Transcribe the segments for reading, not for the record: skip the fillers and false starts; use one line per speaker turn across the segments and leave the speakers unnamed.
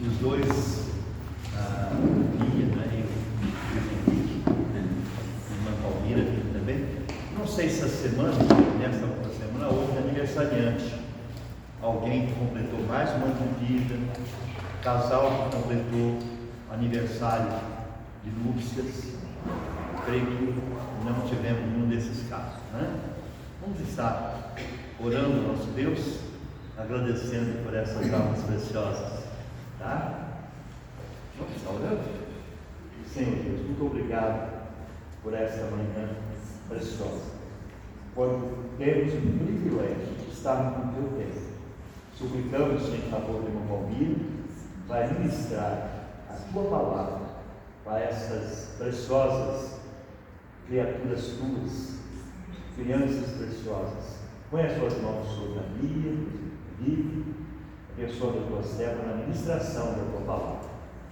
os dois, Bia, né, e o Henrique, né, a irmã Palmira aqui também. Não sei se nessa outra semana, houve aniversariante. Alguém que completou mais um ano de vida, casal que completou aniversário de núpcias. Creio que não tivemos nenhum desses casos, né? Vamos estar orando ao nosso Deus, agradecendo por essas almas preciosas, tá? Vamos estar orando? Senhor Deus, muito obrigado por esta manhã preciosa, por termos o privilégio de estarmos no teu tempo. Suplicamos em favor de irmão Palmira, para ministrar a tua palavra para essas preciosas criaturas tuas, crianças preciosas. Põe as tuas mãos sobre a Bia, Vive, abençoa a tua serva na ministração da tua palavra.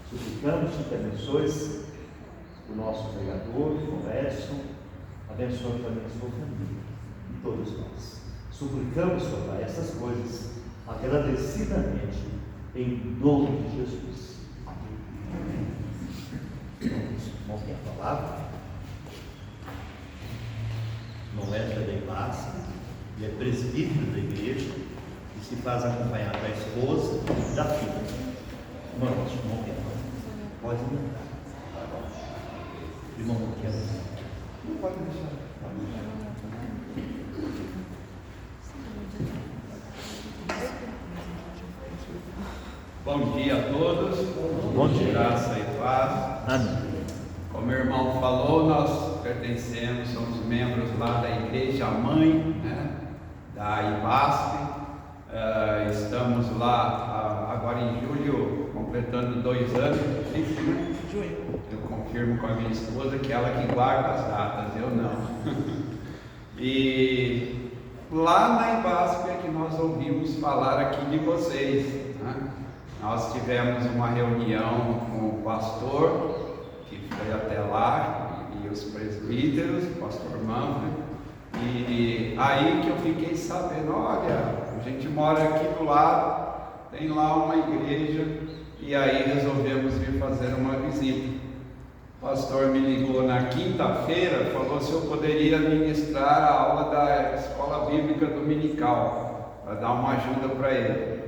Suplicamos-te que abençoes o nosso pregador, o Edson, abençoa também a sua família e todos nós. Suplicamos, Senhor Pai, essas coisas agradecidamente, em nome de Jesus. Amém. Vamos ouvir a palavra. Não é da Ibasca, ele é presbítero da igreja e se faz acompanhar da esposa e da filha. Irmãos, vamos ouvir a palavra. Pode entrar. Irmão, não quer. Não pode deixar.
Bom dia a todos.
Bom dia.
Graça e paz.
Amém.
Como o irmão falou, nós pertencemos, somos membros lá da Igreja Mãe, né, da IBASP. Estamos lá agora em julho, completando 2 anos. Eu confirmo com a minha esposa que ela que guarda as datas, eu não. E lá na IBASP é que nós ouvimos falar aqui de vocês, né? Nós tivemos uma reunião com o pastor, que foi até lá, e os presbíteros, o pastor Manfred, e aí que eu fiquei sabendo, olha, a gente mora aqui do lado, tem lá uma igreja, e aí resolvemos vir fazer uma visita. O pastor me ligou na quinta-feira, falou se eu poderia ministrar a aula da escola bíblica dominical, para dar uma ajuda para ele.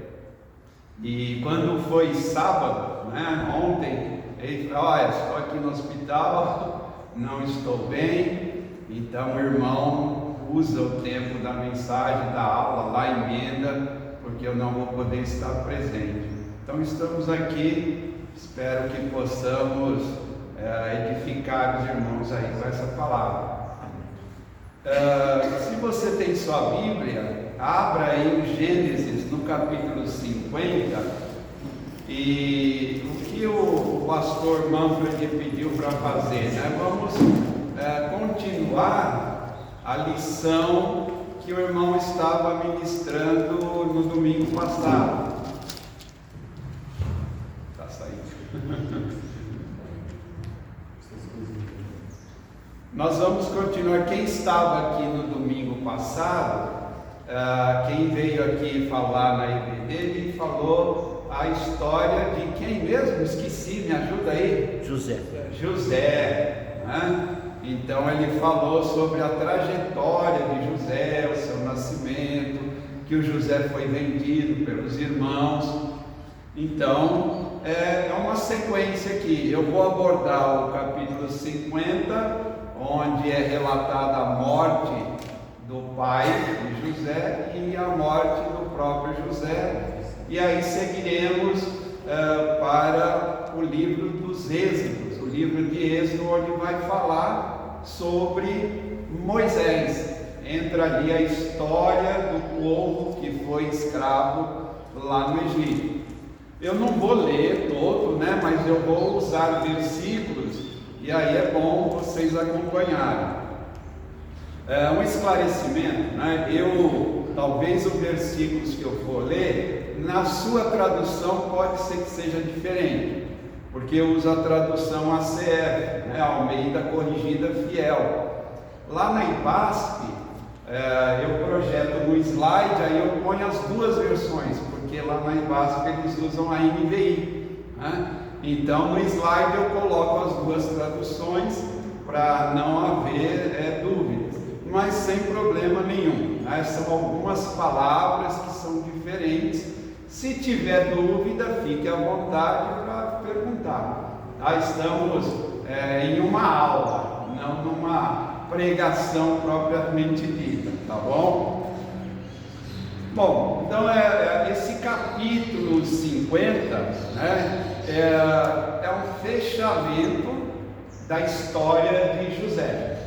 E quando foi sábado, né, ontem, ele falou, olha, estou aqui no hospital, não estou bem, então o irmão usa o tempo da mensagem, da aula, lá emenda, porque eu não vou poder estar presente. Então estamos aqui, espero que possamos edificar os irmãos aí com essa palavra. Se você tem sua Bíblia, abra aí o Gênesis no capítulo 50, e o que o pastor Manfred pediu para fazer, né? Vamos continuar a lição que o irmão estava ministrando no domingo passado. Está saindo. Nós vamos continuar. Quem estava aqui no domingo passado, quem veio aqui falar na IBD, ele falou a história de quem mesmo? Esqueci, me ajuda aí. José, né? Então ele falou sobre a trajetória de José, o seu nascimento, que o José foi vendido pelos irmãos. Então é uma sequência aqui. Eu vou abordar o capítulo 50, onde é relatada a morte do pai de José e a morte do próprio José, e aí seguiremos para o livro dos Êxodos, o livro de Êxodo, onde vai falar sobre Moisés. Entra ali a história do povo que foi escravo lá no Egito. Eu não vou ler todo, né, mas eu vou usar versículos, e aí é bom vocês acompanharem. Um esclarecimento, né? Talvez os versículos que eu for ler, na sua tradução pode ser que seja diferente, porque eu uso a tradução ACF, né? Almeida Corrigida Fiel. Lá na IBASP, eu projeto no slide, aí eu ponho as duas versões, porque lá na IBASP eles usam a NVI. né? Então no slide eu coloco as duas traduções para não haver dúvidas, mas sem problema nenhum, né? São algumas palavras que são diferentes. Se tiver dúvida, fique à vontade para perguntar. Tá? Estamos em uma aula, não numa pregação propriamente dita, tá bom? Bom, então esse capítulo 50, né, é um fechamento da história de José.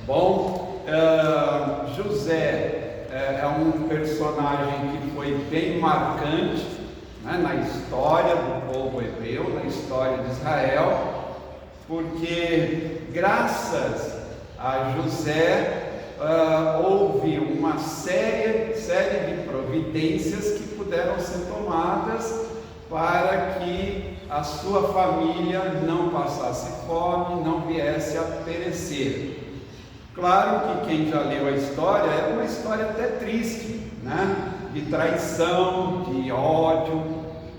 Bom, José é um personagem que foi bem marcante, né, na história do povo hebreu, na história de Israel, porque graças a José houve uma série de providências que puderam ser tomadas para que a sua família não passasse fome, não viesse a perecer. Claro que quem já leu a história, é uma história até triste, né? De traição, de ódio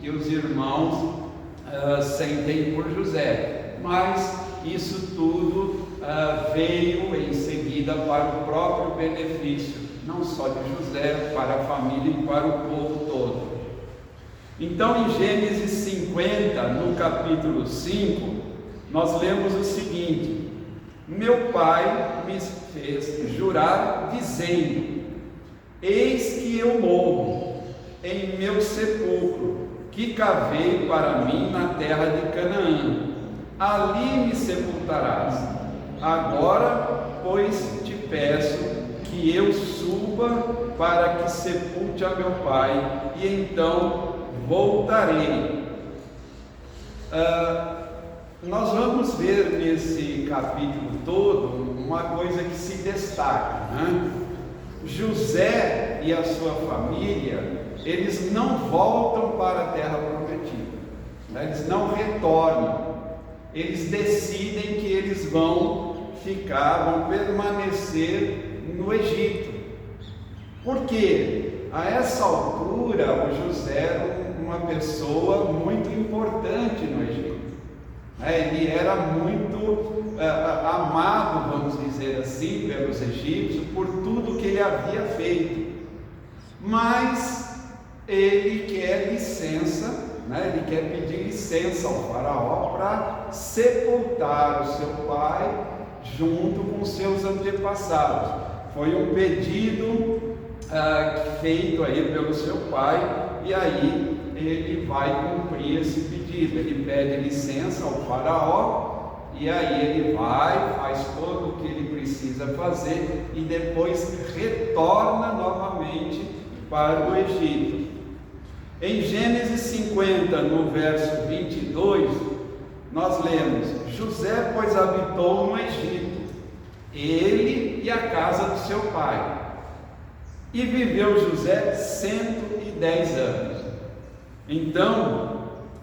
que os irmãos sentem por José, mas isso tudo veio em seguida para o próprio benefício, não só de José, para a família e para o povo todo. Então em Gênesis 50, no capítulo 5, nós lemos o seguinte: meu pai me fez jurar, dizendo: eis que eu morro em meu sepulcro, que cavei para mim na terra de Canaã, ali me sepultarás. Agora, pois, te peço que eu suba para que sepulte a meu pai, e então voltarei. Nós vamos ver nesse capítulo todo uma coisa que se destaca, né? José e a sua família, eles não voltam para a terra prometida, né? Eles não retornam, eles decidem que eles vão permanecer no Egito. Por quê? A essa altura, o José era uma pessoa muito importante no Egito. Ele era muito amado, vamos dizer assim, pelos egípcios, por tudo que ele havia feito. Mas ele quer licença, né? Ele quer pedir licença ao faraó para sepultar o seu pai junto com seus antepassados. Foi um pedido feito aí pelo seu pai, e aí ele vai cumprir esse pedido. Ele pede licença ao faraó, e aí ele vai, faz todo o que ele precisa fazer e depois retorna novamente para o Egito. Em Gênesis 50, no verso 22, nós lemos: José, pois, habitou no Egito, ele e a casa do seu pai, e viveu José 110 anos. Então,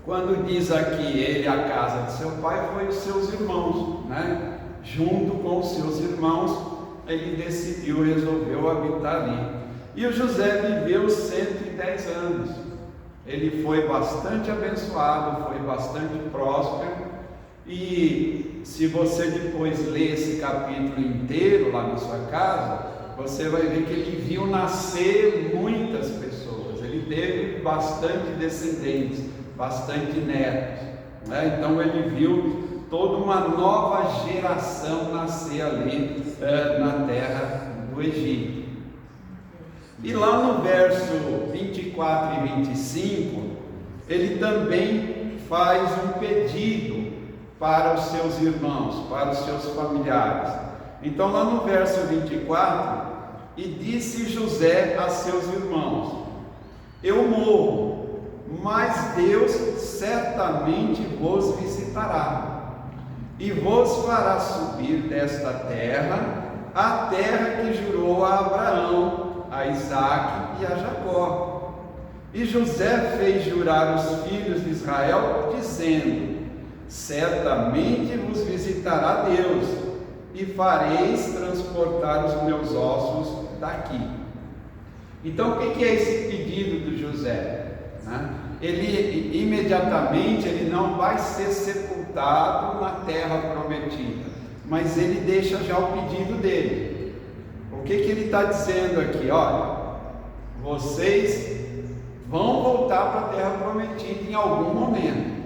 quando diz aqui ele e a casa de seu pai, foi os seus irmãos, né? Junto com os seus irmãos, ele resolveu habitar ali. E o José viveu 110 anos. Ele foi bastante abençoado, foi bastante próspero, e se você depois ler esse capítulo inteiro lá na sua casa, você vai ver que ele viu nascer muitas pessoas, ele teve bastante descendentes, bastante netos, né? Então ele viu toda uma nova geração nascer ali na terra do Egito. E lá no verso 24 e 25, ele também faz um pedido para os seus irmãos, para os seus familiares. Então lá no verso 24, e disse José a seus irmãos: eu morro, mas Deus certamente vos visitará, e vos fará subir desta terra, a terra que jurou a Abraão, a Isaque e a Jacó. E José fez jurar os filhos de Israel, dizendo: certamente vos visitará Deus, e fareis transportar os meus ossos daqui. Então o que é esse pedido de José? Ele imediatamente ele não vai ser sepultado na terra prometida, mas ele deixa já o pedido dele. O que ele está dizendo aqui? Olha, vocês vão voltar para a terra prometida em algum momento,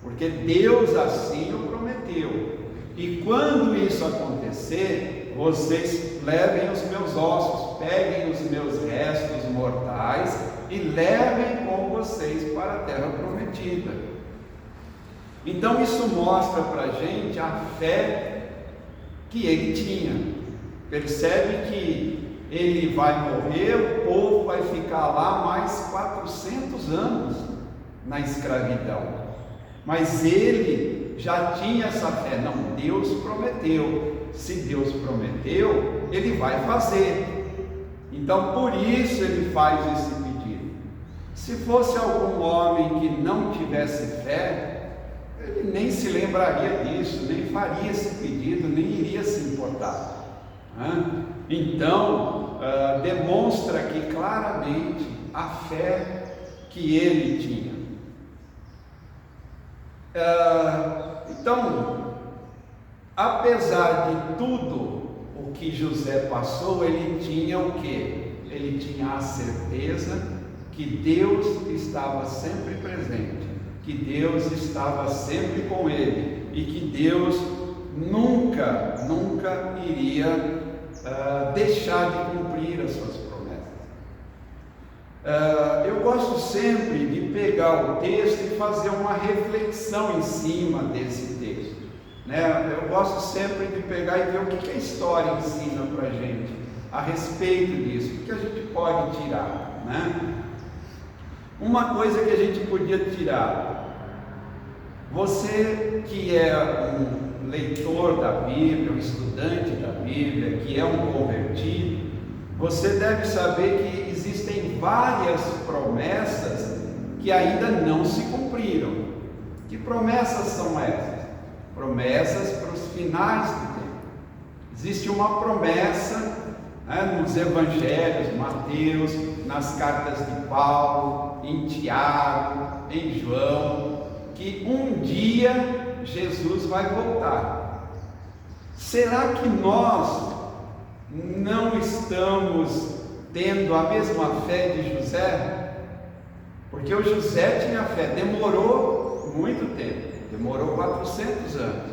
porque Deus assim o prometeu. E quando isso acontecer, vocês levem os meus ossos, peguem os meus restos mortais e levem com vocês para a terra prometida. Então isso mostra para a gente a fé que ele tinha. Percebe que ele vai morrer, o povo vai ficar lá mais 400 anos na escravidão, mas ele já tinha essa fé. Não, Deus prometeu, se Deus prometeu, ele vai fazer. Então por isso ele faz esse pedido. Se fosse algum homem que não tivesse fé, ele nem se lembraria disso, nem faria esse pedido, nem iria se importar. Então demonstra aqui claramente a fé que ele tinha. Então, apesar de tudo o que José passou, ele tinha o quê? Ele tinha a certeza que Deus estava sempre presente, que Deus estava sempre com ele e que Deus nunca iria deixar de cumprir as suas promessas. Eu gosto sempre de pegar o texto e fazer uma reflexão em cima desse texto, né? Eu gosto sempre de pegar e ver o que a história ensina para a gente a respeito disso, o que a gente pode tirar, né? Uma coisa que a gente podia tirar: você que é um leitor da Bíblia, um estudante da Bíblia, que é um convertido, você deve saber que existem várias promessas que ainda não se cumpriram. Que promessas são essas? Promessas para os finais do tempo. Existe uma promessa, né, nos evangelhos, Mateus, nas cartas de Paulo, em Tiago, em João, que um dia Jesus vai voltar. Será que nós não estamos tendo a mesma fé de José? Porque o José tinha fé, demorou muito tempo, demorou 400 anos.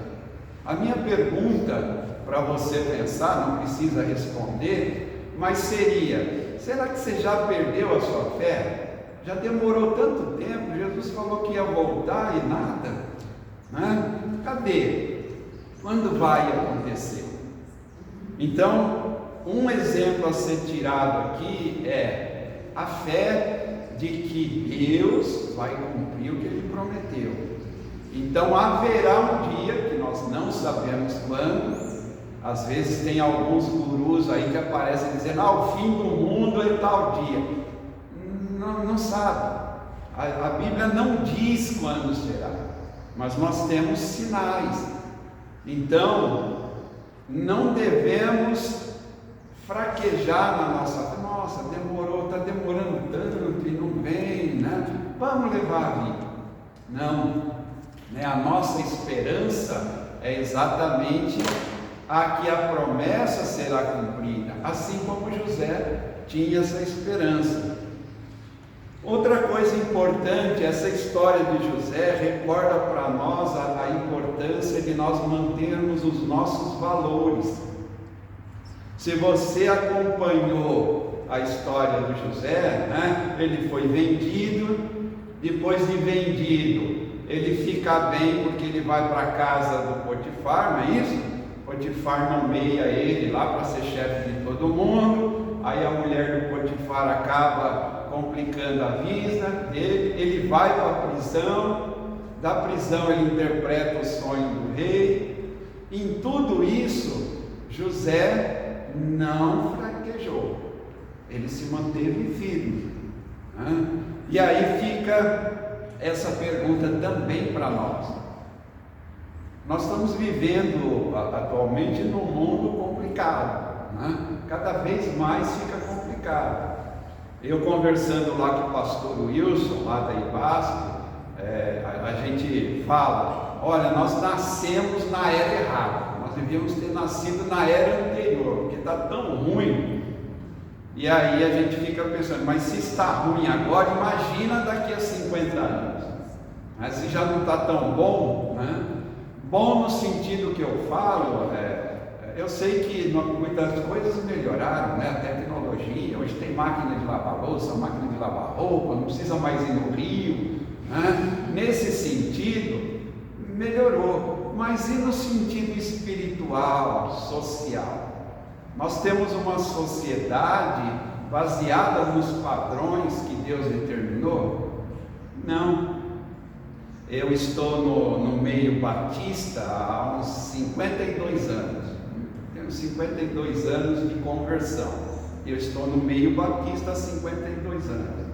A minha pergunta para você pensar, não precisa responder, mas seria: será que você já perdeu a sua fé? Já demorou tanto tempo, Jesus falou que ia voltar e nada, né? Cadê? Quando vai acontecer? Então, um exemplo a ser tirado aqui é a fé de que Deus vai cumprir o que Ele prometeu. Então haverá um dia, que nós não sabemos quando. Às vezes tem alguns gurus aí que aparecem dizendo: o fim do mundo é tal dia. Não sabe. A Bíblia não diz quando será, mas nós temos sinais. Então não devemos fraquejar na nossa fé. Nossa, demorou, está demorando tanto e não vem, né? Vamos levar a vida. Não, né? A nossa esperança é exatamente a que a promessa será cumprida, assim como José tinha essa esperança. Outra coisa importante, essa história de José recorda para nós a importância de nós mantermos os nossos valores. Se você acompanhou a história do José, né? Ele foi vendido, depois de vendido, ele fica bem porque ele vai para a casa do Potifar, não é isso? Potifar nomeia ele lá para ser chefe de todo mundo. Aí a mulher do Potifar acaba complicando a vida dele, ele vai para a prisão, da prisão ele interpreta o sonho do rei. Em tudo isso, José não fraquejou, ele se manteve firme, né? E aí fica essa pergunta também para nós. Nós estamos vivendo atualmente num mundo complicado, né? Cada vez mais fica complicado. Eu conversando lá com o pastor Wilson, lá da IBASP, a gente fala, olha, nós nascemos na era errada, nós devíamos ter nascido na era anterior, porque está tão ruim. E aí a gente fica pensando, mas se está ruim agora, imagina daqui a 50 anos. Mas se já não está tão bom, né? Bom no sentido que eu falo, eu sei que muitas coisas melhoraram, né? A tecnologia, hoje tem máquina de lavar louça, máquina de lavar roupa, não precisa mais ir no rio, né? Nesse sentido, melhorou, mas e no sentido espiritual, social? Nós temos uma sociedade baseada nos padrões que Deus determinou? Não. Eu estou no meio batista há uns 52 anos. Tenho 52 anos de conversão. Eu estou no meio batista há 52 anos.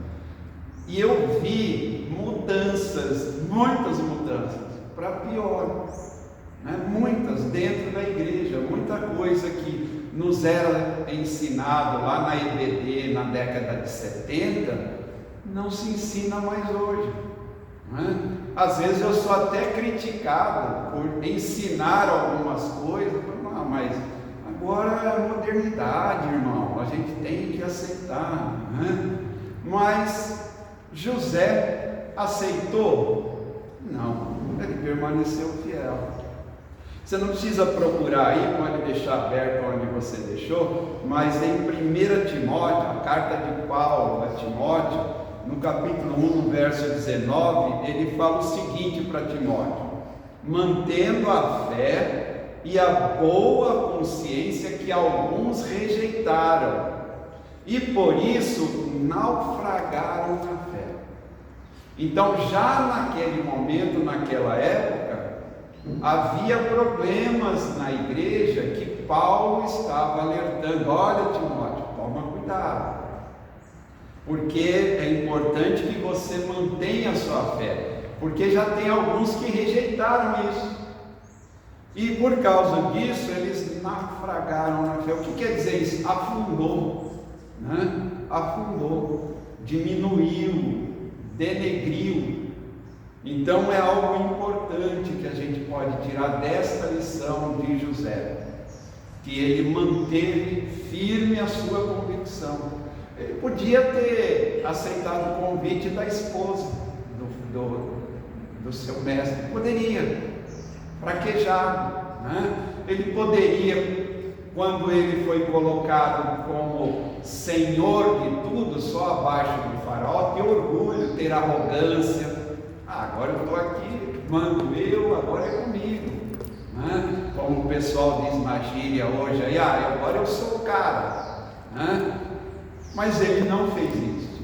E eu vi mudanças, muitas mudanças, para pior. Né? Muitas dentro da igreja, muita coisa que nos era ensinado lá na EBD na década de 70, não se ensina mais hoje. Né? Às vezes eu sou até criticado por ensinar algumas coisas, mas agora é modernidade, irmão, a gente tem que aceitar. Né? Mas José aceitou? Não, ele permaneceu fiel. Você não precisa procurar aí, pode deixar aberto onde você deixou, mas em 1 Timóteo, a carta de Paulo a Timóteo, no capítulo 1, no verso 19, ele fala o seguinte para Timóteo: mantendo a fé e a boa consciência que alguns rejeitaram, e por isso naufragaram na fé. Então, já naquele momento, naquela época, havia problemas na igreja que Paulo estava alertando. Olha, Timóteo, toma cuidado, porque é importante que você mantenha a sua fé, porque já tem alguns que rejeitaram isso, e por causa disso eles naufragaram na fé. O que quer dizer isso? Afundou, né? Afundou, diminuiu, denegriu. Então é algo importante que a gente pode tirar desta lição de José, que ele manteve firme a sua convicção. Ele podia ter aceitado o convite da esposa do seu mestre, poderia, fraquejado, né? Ele poderia, quando ele foi colocado como senhor de tudo, só abaixo do faraó, ter orgulho, ter arrogância. Agora eu estou aqui, mando eu, agora é comigo, né? Como o pessoal diz na gíria hoje, aí, agora eu sou o cara, né? Mas ele não fez isso,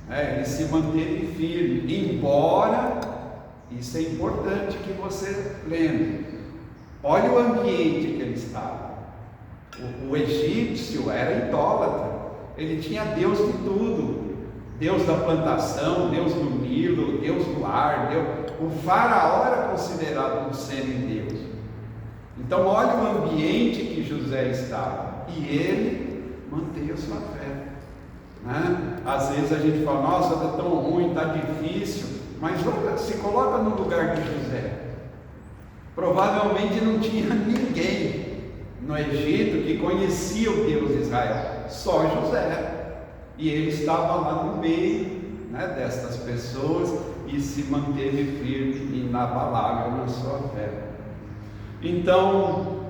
né? Ele se manteve firme, embora, isso é importante que você lembre, olha o ambiente que ele estava. O egípcio era idólatra, ele tinha Deus de tudo. Deus da plantação, Deus do Nilo, Deus do ar, o faraó era considerado um semideus. Então olha o ambiente que José estava, e ele manteve a sua fé, né? Às vezes a gente fala, nossa, está tão ruim, está difícil, mas se coloca no lugar de José. Provavelmente não tinha ninguém no Egito que conhecia o Deus de Israel, só José. E ele estava lá no meio, né, destas pessoas e se manteve firme e inabalável na sua fé. Então,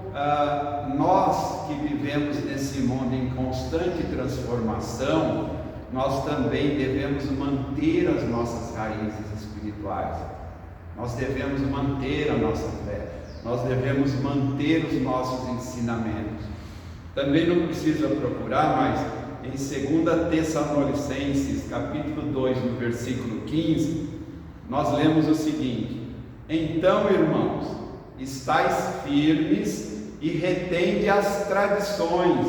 nós que vivemos nesse mundo em constante transformação, nós também devemos manter as nossas raízes espirituais. Nós devemos manter a nossa fé. Nós devemos manter os nossos ensinamentos. Também não precisa procurar, mas em 2 Tessalonicenses, capítulo 2, no versículo 15, nós lemos o seguinte: então, irmãos, estais firmes e retende as tradições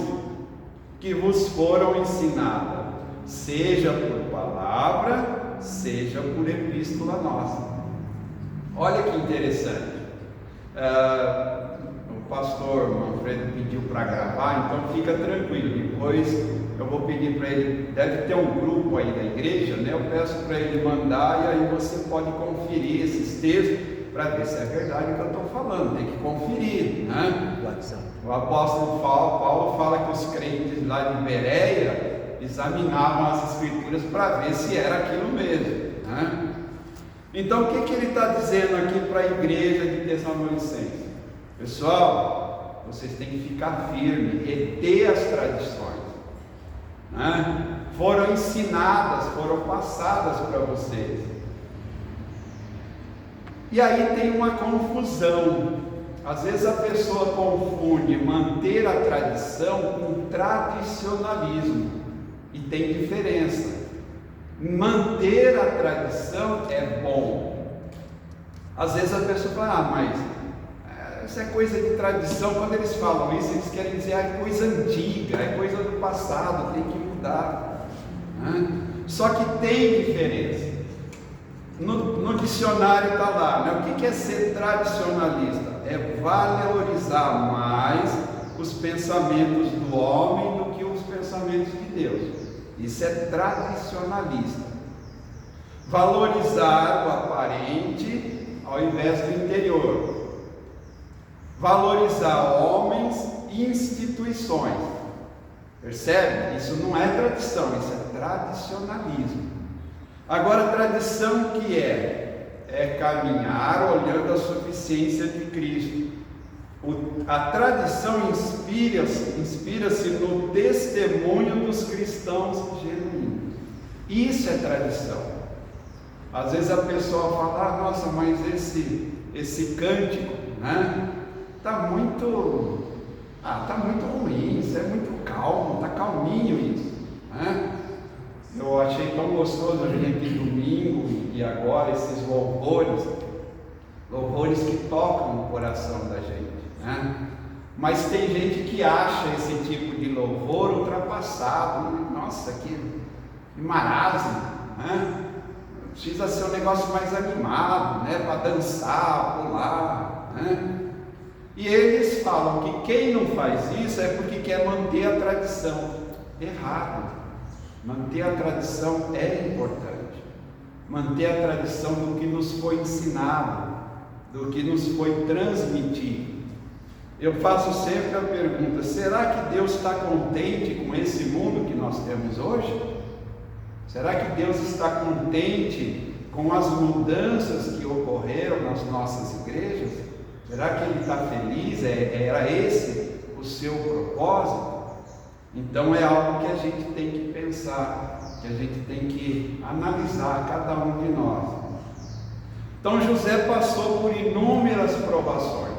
que vos foram ensinadas, seja por palavra, seja por epístola nossa. Olha que interessante. O pastor Manfredo pediu para gravar, então fica tranquilo, depois eu vou pedir para ele, deve ter um grupo aí da igreja, né? Eu peço para ele mandar, e aí você pode conferir esses textos para ver se é verdade o que eu estou falando. Tem que conferir, né? O apóstolo Paulo fala que os crentes lá de Bereia examinavam as escrituras para ver se era aquilo mesmo, né? Então, o que ele está dizendo aqui para a igreja de Tessalonicenses? Pessoal, vocês têm que ficar firmes, reter as tradições, né? Foram ensinadas, foram passadas para vocês. E aí tem uma confusão. Às vezes a pessoa confunde manter a tradição com tradicionalismo, e tem diferença. Manter a tradição é bom. Às vezes a pessoa fala, mas isso é coisa de tradição. Quando eles falam isso, eles querem dizer é coisa antiga, é coisa do passado, tem que mudar, né? Só que tem diferença. No dicionário está lá, né? O que é ser tradicionalista? É valorizar mais os pensamentos do homem do que os pensamentos de Deus. Isso é tradicionalista. Valorizar o aparente ao invés do interior. Valorizar homens e instituições. Percebe? Isso não é tradição, isso é tradicionalismo. Agora, tradição que é caminhar olhando a suficiência de Cristo. A tradição inspira-se no testemunho dos cristãos genuínos. Isso é tradição. Às vezes a pessoa fala, nossa, mas esse cântico, né? Tá muito ruim, isso é muito calmo, tá calminho isso, né? Eu achei tão gostoso vir aqui domingo e agora esses louvores que tocam no coração da gente, né? Mas tem gente que acha esse tipo de louvor ultrapassado, né? Nossa, que marasmo, né? Precisa ser um negócio mais animado, né? Para dançar, pular, né? E eles falam que quem não faz isso é porque quer manter a tradição. Errado. Manter a tradição é importante. Manter a tradição do que nos foi ensinado, do que nos foi transmitido. Eu faço sempre a pergunta: será que Deus está contente com esse mundo que nós temos hoje? Será que Deus está contente com as mudanças que ocorreram nas nossas igrejas? Será que Ele está feliz? Era esse o seu propósito? Então é algo que a gente tem que pensar, que a gente tem que analisar, cada um de nós. Então José passou por inúmeras provações,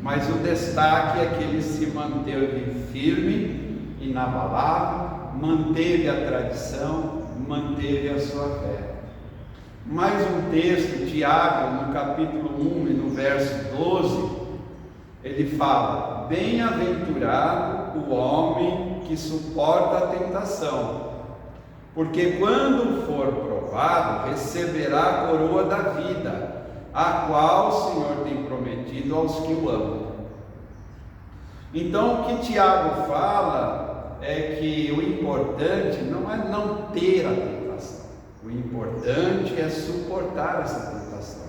mas o destaque é que ele se manteve firme, inabalável, manteve a tradição, manteve a sua fé. Mais um texto, Tiago, no capítulo 1 e no verso 12, ele fala: bem-aventurado o homem que suporta a tentação, porque quando for provado, receberá a coroa da vida, a qual o Senhor tem prometido aos que o amam. Então, o que Tiago fala é que o importante não é não ter a tentação, o importante é suportar essa tentação.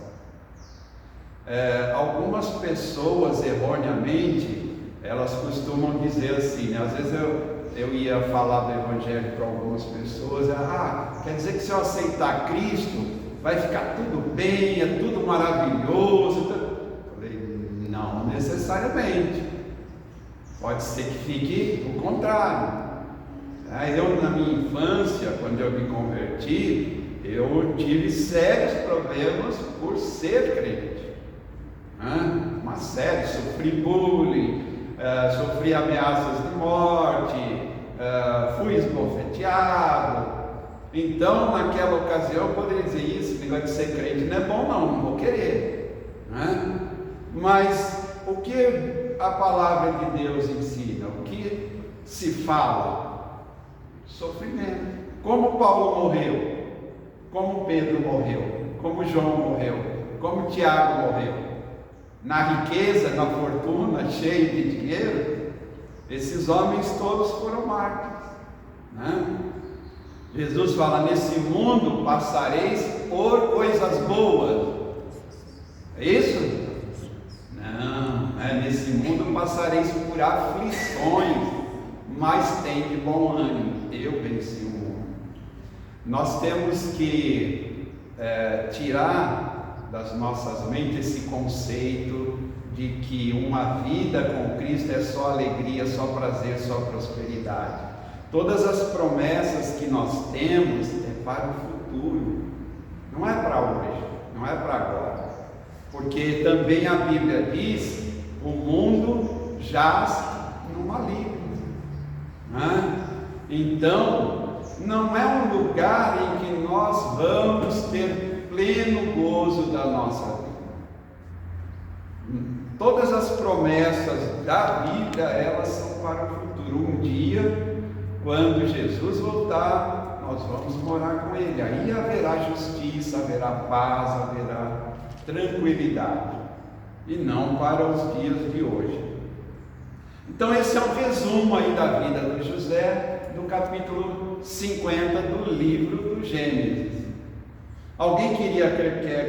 Algumas pessoas, erroneamente, elas costumam dizer assim, né? Às vezes eu ia falar do Evangelho para algumas pessoas, quer dizer que se eu aceitar Cristo, vai ficar tudo bem, é tudo maravilhoso. Eu falei, não necessariamente. Pode ser que fique o contrário. Eu, na minha infância, quando eu me converti, eu tive sérios problemas por ser crente. Uma série, sofri bullying, sofri ameaças de morte, fui esbofeteado. Então, naquela ocasião, eu poderia dizer isso, negócio de ser crente não é bom não vou querer, né? Mas o que a palavra de Deus ensina? O que se fala? Sofrimento. Como Paulo morreu, como Pedro morreu, como João morreu, como Tiago morreu, na riqueza, na fortuna, cheio de dinheiro, esses homens todos foram mártires. né? Jesus fala: nesse mundo passareis por coisas boas. É isso? Não, nesse mundo passareis por aflições, mas tem de bom ânimo, eu venci o mundo. Nós temos que tirar das nossas mentes esse conceito de que uma vida com Cristo é só alegria, só prazer, só prosperidade. Todas as promessas que nós temos é para o futuro, não é para hoje, não é para agora, porque também a Bíblia diz: o mundo jaz no maligno, né? Então, não é um lugar em que nós vamos ter pleno gozo da nossa vida. Todas as promessas da Bíblia, elas são para o futuro. Um dia, quando Jesus voltar, nós vamos morar com Ele. Aí haverá justiça, haverá paz, haverá tranquilidade, e não para os dias de hoje. Então esse é um resumo aí da vida do José, do capítulo 50 do livro do Gênesis. Alguém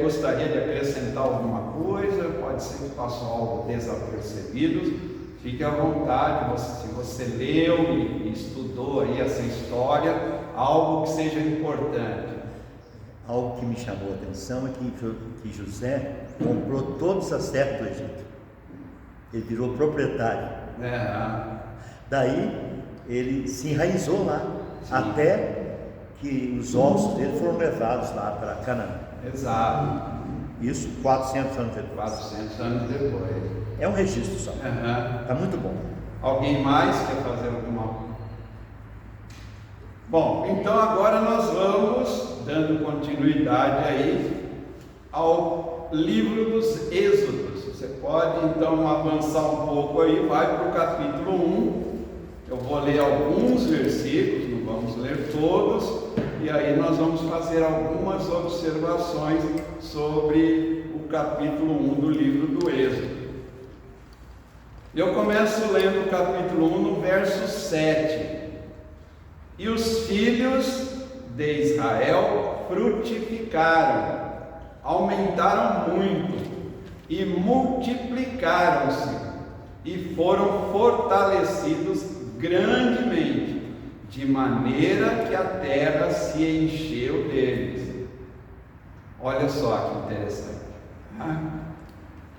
gostaria de acrescentar alguma coisa? Pode ser que passou algo desapercebido, fique à vontade. Se você leu e estudou aí essa história, algo que seja importante.
Algo que me chamou a atenção é que José comprou todas as terras do Egito. Ele virou proprietário. Daí ele se enraizou lá, sim, até que os ossos dele foram levados lá para Canaã.
Exato.
Isso 400 anos depois.
400 anos depois.
É um registro só. Está muito bom.
Alguém mais quer fazer alguma? Bom, então agora nós vamos dando continuidade aí ao livro dos Êxodos. Você pode então avançar um pouco aí, vai para o capítulo 1. Eu vou ler alguns versículos, não vamos ler todos, e aí nós vamos fazer algumas observações sobre o capítulo 1 do livro do Êxodo. Eu começo lendo o capítulo 1 no verso 7. E os filhos de Israel frutificaram, aumentaram muito e multiplicaram-se e foram fortalecidos grandemente, de maneira que a terra se encheu deles. Olha só que interessante.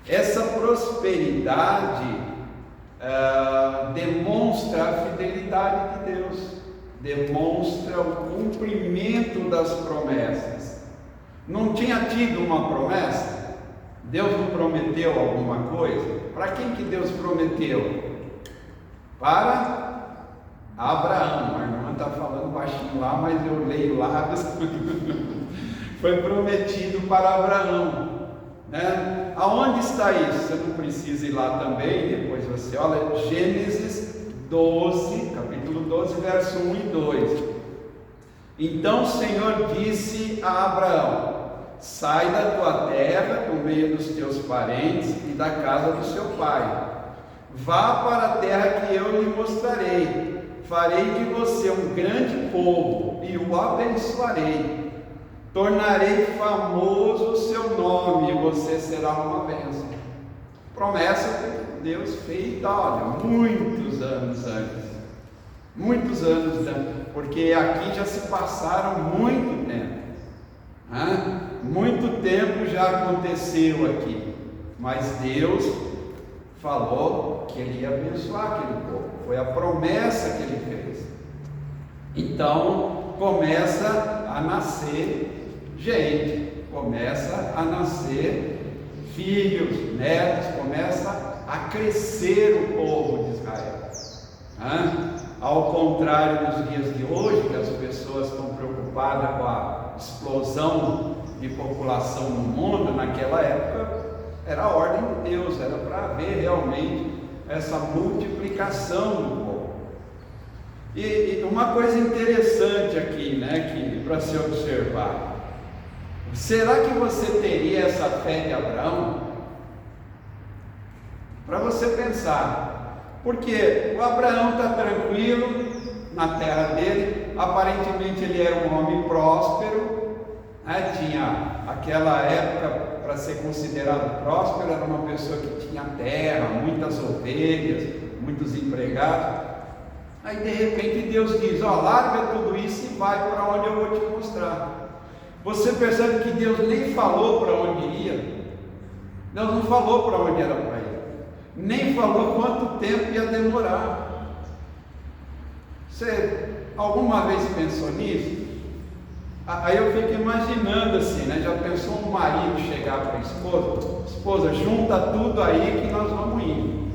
Essa prosperidade demonstra a fidelidade de Deus, demonstra o cumprimento das promessas. Não tinha tido uma promessa? Deus não prometeu alguma coisa? Para quem que Deus prometeu? Para Abraão. A irmã está falando baixinho lá, mas eu leio lá. Foi prometido para Abraão, né? Aonde está isso? Você não precisa ir lá também, depois você olha Gênesis 12, capítulo 12, verso 1 e 2. Então o Senhor disse a Abraão: sai da tua terra, do meio dos teus parentes e da casa do seu pai. Vá para a terra que eu lhe mostrarei. Farei de você um grande povo e o abençoarei. Tornarei famoso o seu nome e você será uma bênção. Promessa que Deus fez, olha, muitos anos antes. Muitos anos antes. Porque aqui já se passaram muito tempo. Muito tempo já aconteceu aqui. Mas Deus falou que Ele ia abençoar aquele povo. Foi a promessa que Ele fez. Então começa a nascer gente, começa a nascer filhos, netos, começa a crescer o povo de Israel. Ao contrário dos dias de hoje, que as pessoas estão preocupadas com a explosão de população no mundo, naquela época era a ordem de Deus, era para ver realmente essa multiplicação do povo. E uma coisa interessante aqui, que para se observar: será que você teria essa fé de Abraão? Para você pensar, porque o Abraão está tranquilo, na terra dele. Aparentemente ele era um homem próspero, né? Tinha aquela época, para ser considerado próspero, era uma pessoa que tinha terra, muitas ovelhas, muitos empregados. Aí de repente Deus diz: ó, larga tudo isso e vai para onde eu vou te mostrar. Você percebe que Deus nem falou para onde ia. Deus não falou para onde era para ir, nem falou quanto tempo ia demorar. Você alguma vez pensou nisso? Aí eu fico imaginando assim, né? Já pensou um marido chegar para a esposa: esposa, junta tudo aí que nós vamos ir.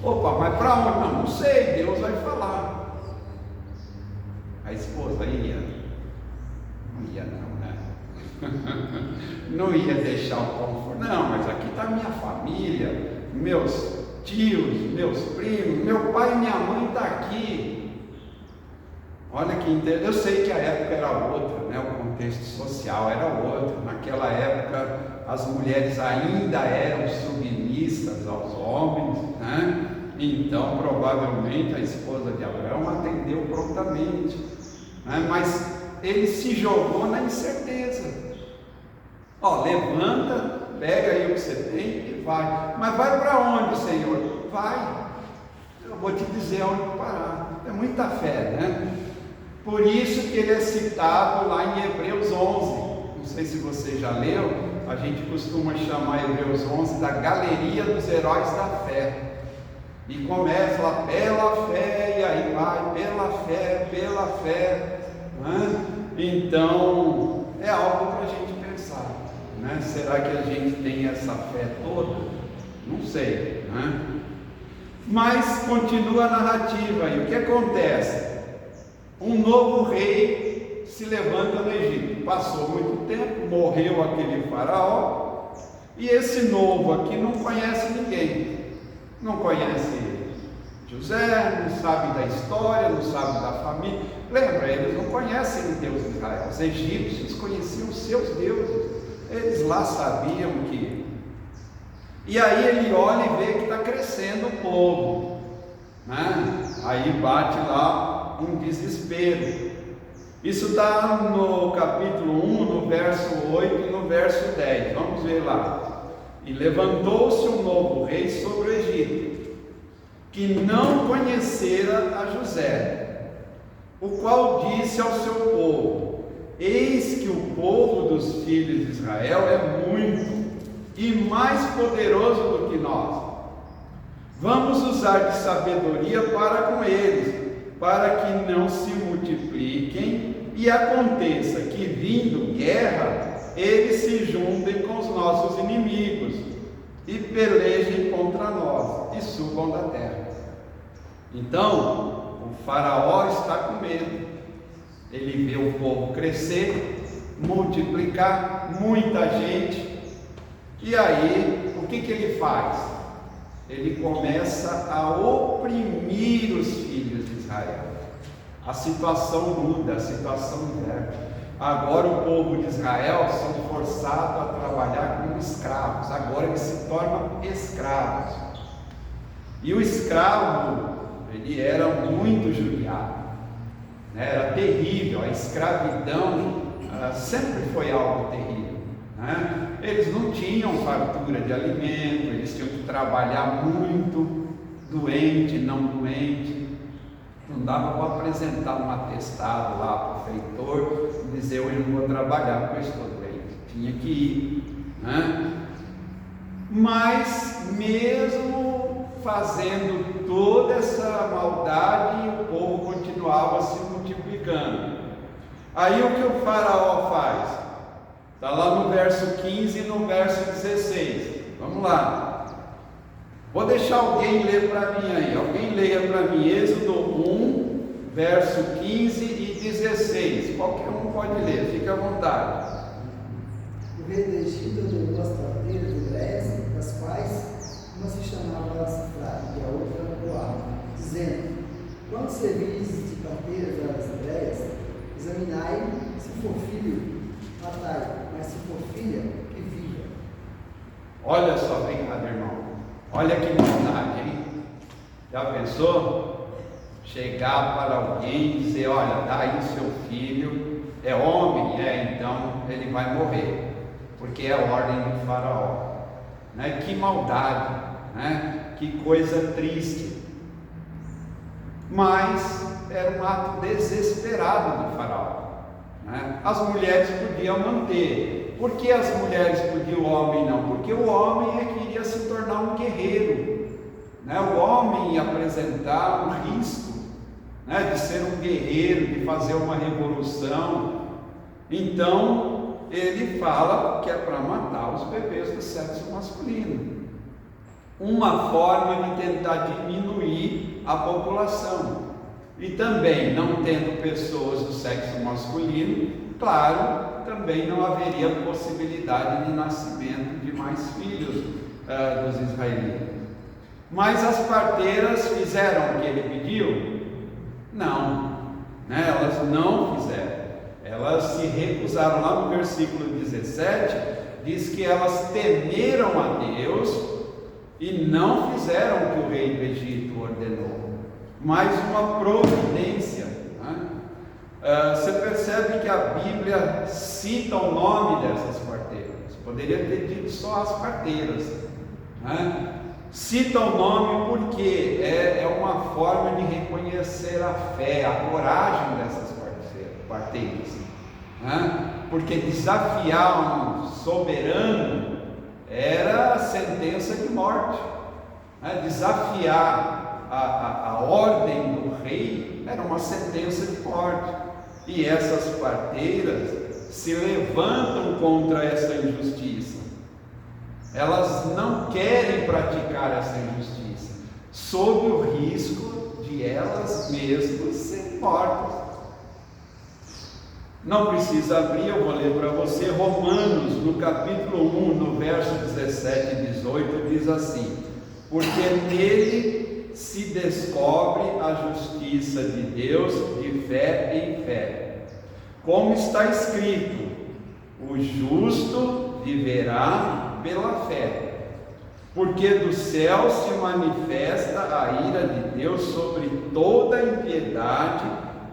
Opa, mas para onde? Não sei, Deus vai falar. A esposa ia? Não ia não, né? Não ia deixar o conforto. Não, mas aqui está minha família, meus tios, meus primos, meu pai e minha mãe estão aqui. Olha que interessante. Eu sei que a época era outra, né? O contexto social era outro. Naquela época as mulheres ainda eram submissas aos homens, né? Então provavelmente a esposa de Abraão atendeu prontamente, né? Mas ele se jogou na incerteza. Ó, levanta, pega aí o que você tem e vai. Mas vai para onde, Senhor? Vai. Eu vou te dizer onde parar. É muita fé, né? Por isso que ele é citado lá em Hebreus 11. Não sei se você já leu. A gente costuma chamar Hebreus 11 da galeria dos heróis da fé. E começa lá, pela fé, e aí vai, pela fé, né? Então, é algo para a gente pensar, né? Será que a gente tem essa fé toda? Não sei, né? Mas continua a narrativa, e o que acontece? Um novo rei se levanta no Egito. Passou muito tempo, morreu aquele faraó, e esse novo aqui não conhece ninguém. Não conhece José, não sabe da história, não sabe da família. Lembra, eles não conhecem o Deus de Israel. Os egípcios conheciam os seus deuses. Eles lá sabiam que... E aí ele olha e vê que está crescendo o povo, né? Aí bate lá um desespero. Isso está no capítulo 1, no verso 8 e no verso 10. Vamos ver lá. E levantou-se um novo rei sobre o Egito, que não conhecera a José, o qual disse ao seu povo: eis que o povo dos filhos de Israel é muito e mais poderoso do que nós. Vamos usar de sabedoria para com eles, para que não se multipliquem e aconteça que, vindo guerra, eles se juntem com os nossos inimigos e pelejem contra nós e subam da terra. Então, o faraó está com medo. Ele vê o povo crescer, multiplicar, muita gente. E aí, o que ele faz? Ele começa a oprimir os filhos de Israel. A situação muda, a situação inversa. Agora o povo de Israel são forçados a trabalhar como escravos. Agora eles se tornam escravos. E o escravo, ele era muito judiado, né? Era terrível. A escravidão sempre foi algo terrível, né? Eles não tinham fartura de alimento, eles tinham que trabalhar muito, doente, não doente. Não dava para apresentar um atestado lá para o feitor e dizer: eu não vou trabalhar porque eu estou doente. Tinha que ir, né? Mas mesmo fazendo toda essa maldade, o povo continuava se multiplicando. Aí o que o faraó faz? Está lá no verso 15 e no verso 16. Vamos lá. Vou deixar alguém ler para mim aí. Alguém leia para mim Êxodo 1, verso 15 e 16. Qualquer um pode ler, fique à vontade.
O rei do Egito levou as parteiras hebreias, das quais uma se chamava Cifra e a outra Boá, dizendo: quando servis de parteiras das hebreias, examinai, se for filho, matai, mas se for filha, que viva.
Olha só, obrigado, irmão. Olha que maldade, hein? Já pensou? chegar para alguém e dizer: olha, dá aí seu filho, é homem, então ele vai morrer, porque é a ordem do faraó. Né? Que maldade, né? Que coisa triste. Mas era um ato desesperado do faraó. Né? As mulheres podiam manter. Por que as mulheres podiam, o homem não? Porque o homem queria se tornar um guerreiro. Né? O homem ia apresentar um risco, né? De ser um guerreiro, de fazer uma revolução. Então ele fala que é para matar os bebês do sexo masculino. Uma forma de tentar diminuir a população. E também, não tendo pessoas do sexo masculino, claro, também não haveria possibilidade de nascimento de mais filhos dos israelitas. Mas as parteiras fizeram o que ele pediu? Não, né? Elas não fizeram. Elas se recusaram. Lá no versículo 17, diz que elas temeram a Deus e não fizeram o que o rei do Egito ordenou. Mais uma providência. Né? Você percebe que a Bíblia cita o nome dessas parteiras. Poderia ter dito só as parteiras. Né? Cita o nome porque é uma forma de reconhecer a fé, a coragem dessas parteiras. Né? Porque desafiar um soberano era sentença de morte. Né? Desafiar a ordem do rei era uma sentença de morte. E essas parteiras se levantam contra essa injustiça. Elas não querem praticar essa injustiça, sob o risco de elas mesmas serem mortas. Não precisa abrir, eu vou ler para você. Romanos, no capítulo 1, no verso 17 e 18, diz assim: porque nele se descobre a justiça de Deus de fé em fé. Como está escrito: o justo viverá pela fé. Porque do céu se manifesta a ira de Deus sobre toda a impiedade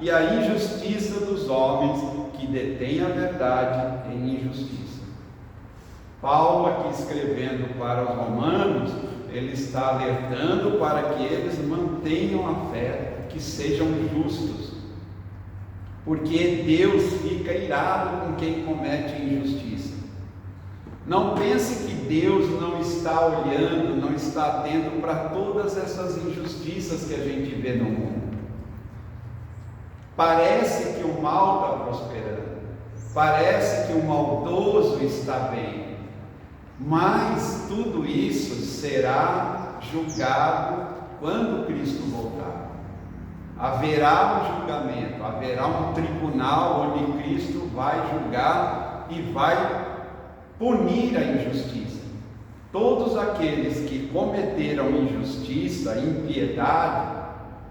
e a injustiça dos homens que detêm a verdade em injustiça. Paulo, aqui escrevendo para os romanos, ele está alertando para que eles mantenham a fé, que sejam justos, porque Deus fica irado com quem comete injustiça. Não pense que Deus não está olhando, não está atento para todas essas injustiças que a gente vê no mundo. Parece que o mal está prosperando, parece que o maldoso está bem, mas tudo isso será julgado quando Cristo voltar. Haverá um julgamento, haverá um tribunal onde Cristo vai julgar e vai punir a injustiça. Todos aqueles que cometeram injustiça, impiedade,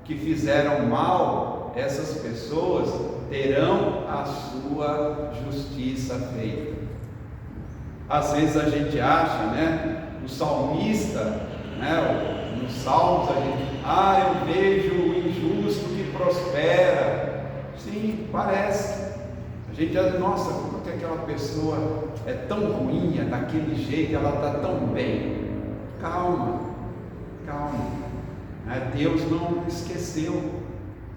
que fizeram mal, essas pessoas terão a sua justiça feita. Às vezes a gente acha, né, o salmista, né, nos salmos a gente, eu vejo o injusto que prospera. Sim, parece. A gente acha, nossa, como que aquela pessoa é tão ruim, é daquele jeito, ela está tão bem. Calma, calma. Deus não esqueceu.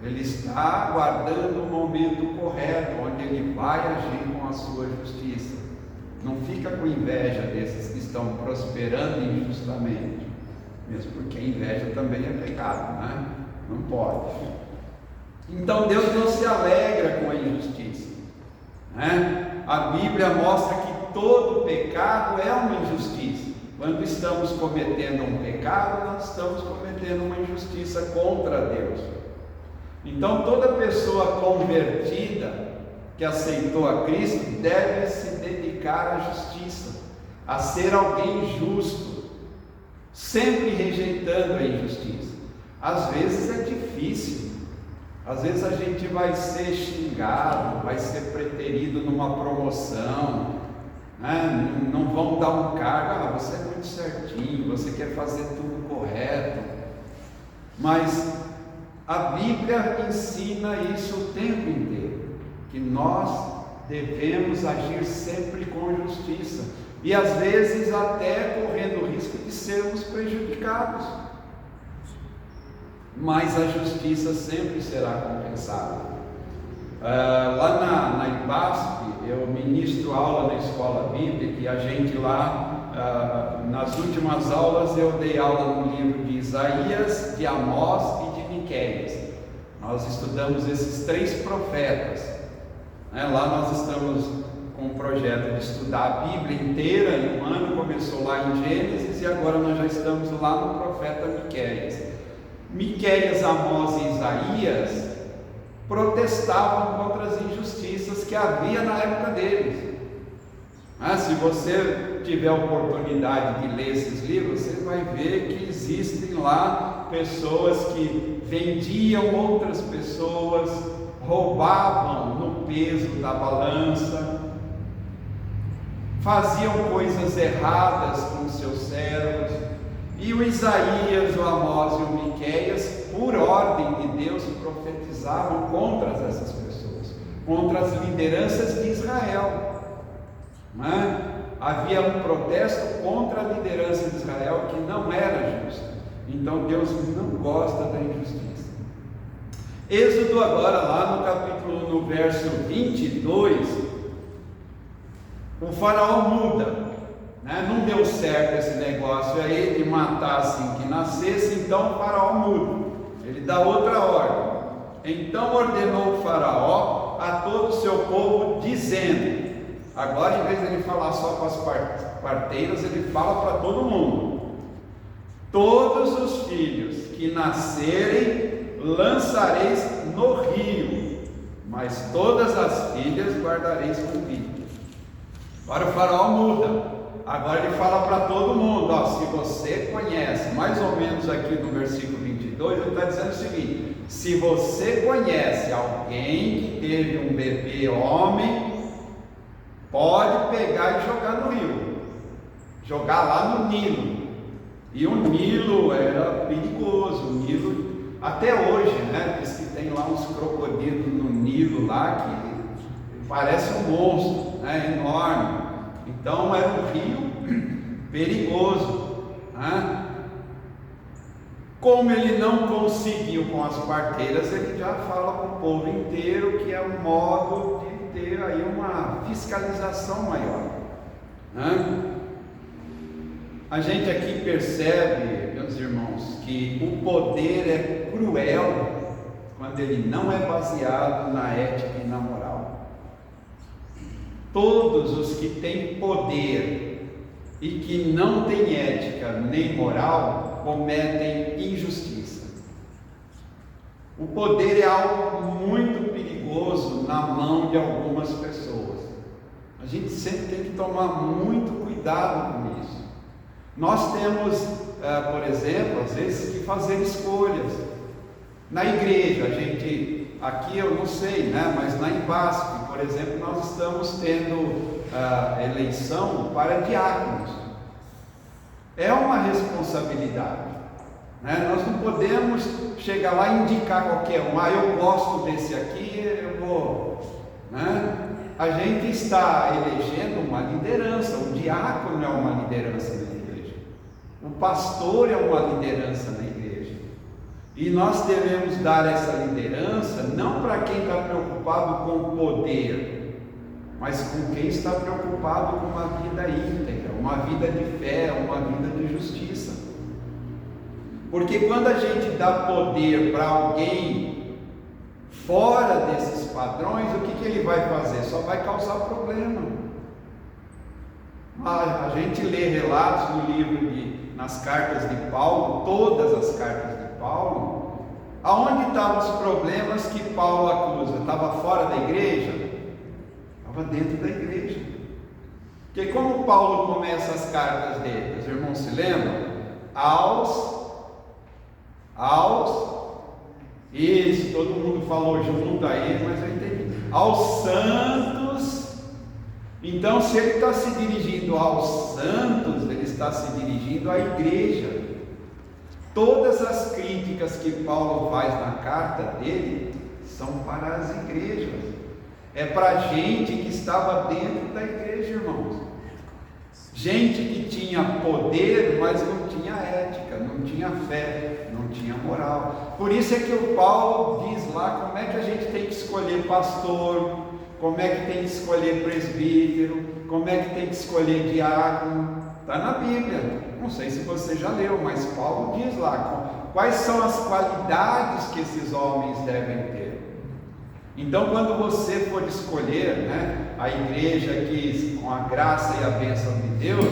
Ele está aguardando o momento correto, onde Ele vai agir com a sua justiça. Não fica com inveja desses que estão prosperando injustamente, mesmo porque a inveja também é pecado, né? Não pode. Então Deus não se alegra com a injustiça, né? A Bíblia mostra que todo pecado é uma injustiça. Quando estamos cometendo um pecado, nós estamos cometendo uma injustiça contra Deus. Então toda pessoa convertida que aceitou a Cristo deve se dedicar à justiça, a ser alguém justo, sempre rejeitando a injustiça. Às vezes é difícil, às vezes a gente vai ser xingado, vai ser preterido numa promoção, né? Não vão dar um cargo, você é muito certinho, você quer fazer tudo correto, mas A Bíblia ensina isso o tempo inteiro, que nós devemos agir sempre com justiça, e às vezes até correndo o risco de sermos prejudicados, mas a justiça sempre será compensada. Lá na IBASP, eu ministro aula na escola bíblica, e a gente lá, nas últimas aulas, eu dei aula no livro de Isaías, de Amós e de Miqueias. Nós estudamos esses 3 profetas. Lá nós estamos com um projeto de estudar a Bíblia inteira em um ano, começou lá em Gênesis, e agora nós já estamos lá no profeta Miqueias. Miqueias, Amós e Isaías protestavam contra as injustiças que havia na época deles. Se você tiver a oportunidade de ler esses livros, você vai ver que existem lá pessoas que vendiam outras pessoas, roubavam no peso da balança, faziam coisas erradas com seus servos. E o Isaías, o Amós e o Miqueias, por ordem de Deus, profetizavam contra essas pessoas, contra as lideranças de Israel. Havia um protesto contra a liderança de Israel que não era justa. Então Deus não gosta da injustiça. Êxodo agora, lá no capítulo, no verso 22, o faraó muda. Não deu certo esse negócio aí de matar assim que nascesse, então o faraó muda, ele dá outra ordem. Então ordenou o faraó a todo o seu povo, dizendo, agora em vez de ele falar só com as parteiras, ele fala para todo mundo: todos os filhos que nascerem lançareis no rio, mas todas as filhas guardareis comigo. Agora o faraó muda. Agora ele fala para todo mundo, se você conhece, mais ou menos aqui no versículo 22, ele está dizendo o seguinte: se você conhece alguém que teve um bebê homem, pode pegar e jogar no rio, jogar lá no Nilo. E o Nilo era perigoso, o Nilo, até hoje, diz que tem lá uns crocodilos no Nilo lá, que parece um monstro, enorme. Então era um rio perigoso. Como ele não conseguiu com as parteiras, ele já fala para o povo inteiro que é um modo de ter aí uma fiscalização maior. A gente aqui percebe, meus irmãos, que o poder é cruel quando ele não é baseado na ética e na moral. Todos os que têm poder e que não têm ética nem moral cometem injustiça. O poder é algo muito perigoso na mão de algumas pessoas. A gente sempre tem que tomar muito cuidado com isso. Nós temos, por exemplo, às vezes que fazer escolhas. Na igreja, a gente, aqui eu não sei, mas na IBASP, por exemplo, nós estamos tendo eleição para diáconos. É uma responsabilidade. Nós não podemos chegar lá e indicar qualquer um. Eu gosto desse aqui, eu vou. A gente está elegendo uma liderança. O diácono é uma liderança na igreja. O pastor é uma liderança na igreja. E nós devemos dar essa liderança não para quem está preocupado com o poder, mas com quem está preocupado com uma vida íntegra, uma vida de fé, uma vida de justiça. Porque quando a gente dá poder para alguém fora desses padrões, o que ele vai fazer? Só vai causar problema. A gente lê relatos no livro nas cartas de Paulo, todas as cartas de Paulo, aonde estavam os problemas que Paulo acusa? Estava fora da igreja? Estava dentro da igreja. Porque como Paulo começa as cartas dele, os irmãos se lembram? Isso, todo mundo falou junto aí, mas eu entendi. Aos santos. Então, se ele está se dirigindo aos santos, ele está se dirigindo à igreja. todas as críticas que Paulo faz na carta dele são para as igrejas. É para gente que estava dentro da igreja, irmãos. Gente que tinha poder, mas não tinha ética, não tinha fé, não tinha moral. Por isso é que o Paulo diz lá como é que a gente tem que escolher pastor, como é que tem que escolher presbítero, como é que tem que escolher diácono. Está na Bíblia. Não sei se você já leu, mas Paulo diz lá quais são as qualidades que esses homens devem ter. Então, quando você for escolher, né, a igreja que, com a graça e a bênção de Deus,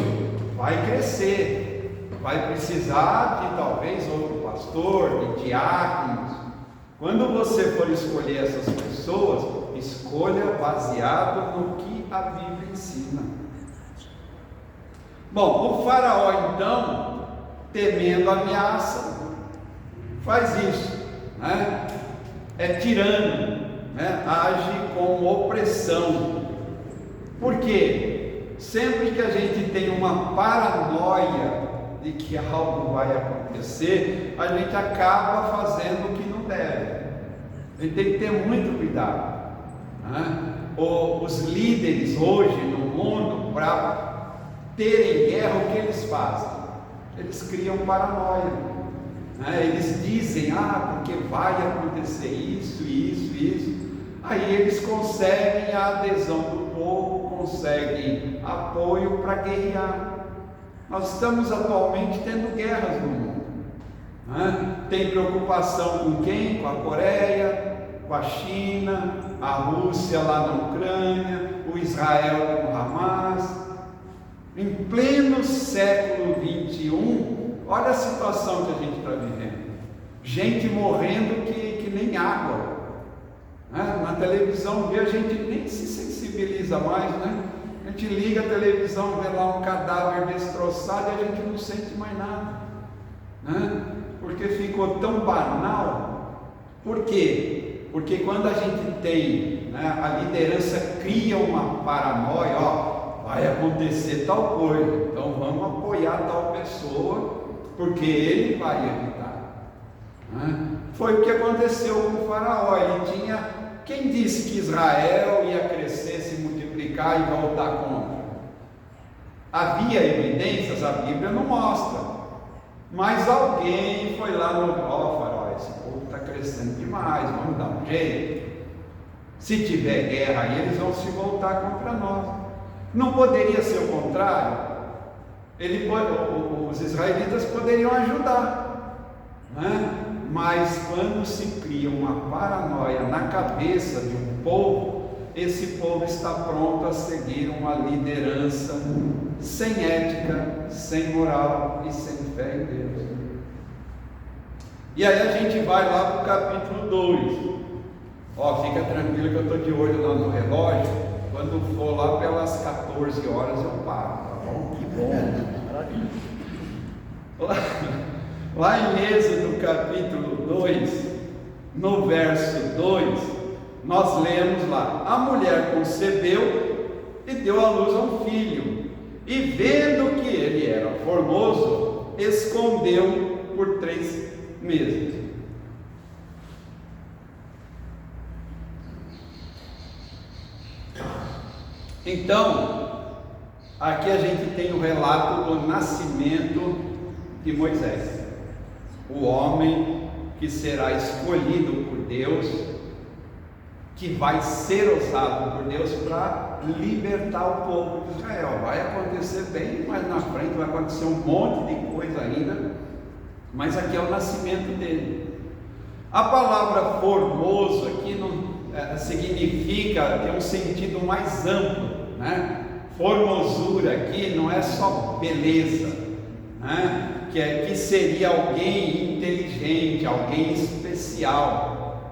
vai crescer, vai precisar de talvez outro pastor, de diáconos. Quando você for escolher essas pessoas, escolha baseado no que a Bíblia ensina. Bom, o faraó então, temendo a ameaça, faz isso, né? É tirano, né? Age com opressão. Por quê? Sempre que a gente tem uma paranoia de que algo vai acontecer, a gente acaba fazendo o que não deve. A gente tem que ter muito cuidado, né? Os líderes hoje no mundo, para terem guerra, o que eles fazem? Eles criam paranoia, né? Eles dizem, porque vai acontecer isso, isso, isso. Aí eles conseguem a adesão do povo, conseguem apoio para guerrear. Nós estamos atualmente tendo guerras no mundo, né? Tem preocupação com quem? Com a Coreia, com a China, a Rússia lá na Ucrânia, o Israel com o Hamas. Em pleno século 21, olha a situação que a gente está vivendo. Gente morrendo que nem água, né? Na televisão a gente nem se sensibiliza mais, né? A gente liga a televisão, vê lá um cadáver destroçado e a gente não sente mais nada, né? Porque ficou tão banal. Por quê? Porque quando a gente tem, né, a liderança cria uma paranoia, vai acontecer tal coisa, então vamos apoiar tal pessoa, porque ele vai evitar, né? Foi o que aconteceu com o faraó. Ele tinha, quem disse que Israel ia crescer, se multiplicar e voltar contra? Havia evidências, a Bíblia não mostra, mas alguém foi lá no faraó, esse povo está crescendo demais, vamos dar um jeito. Se tiver guerra aí, eles vão se voltar contra nós. Não poderia ser o contrário? Os israelitas poderiam ajudar, né? Mas quando se cria uma paranoia na cabeça de um povo, esse povo está pronto a seguir uma liderança sem ética, sem moral e sem fé em Deus. E aí a gente vai lá para o capítulo 2. Fica tranquilo que eu estou de olho lá no relógio. Quando for lá pelas 14 horas eu paro, tá bom?
Que bom, maravilha.
Lá em Êxodo capítulo 2, no verso 2, nós lemos lá: a mulher concebeu e deu à luz a um filho, e vendo que ele era formoso, escondeu por 3 meses. Então, aqui a gente tem o relato do nascimento de Moisés, o homem que será escolhido por Deus, que vai ser usado por Deus para libertar o povo de Israel. Vai acontecer bem mais na frente, vai acontecer um monte de coisa ainda, mas aqui é o nascimento dele. A palavra formoso aqui não significa, tem um sentido mais amplo, né? Formosura aqui não é só beleza, né? Que seria alguém inteligente, alguém especial.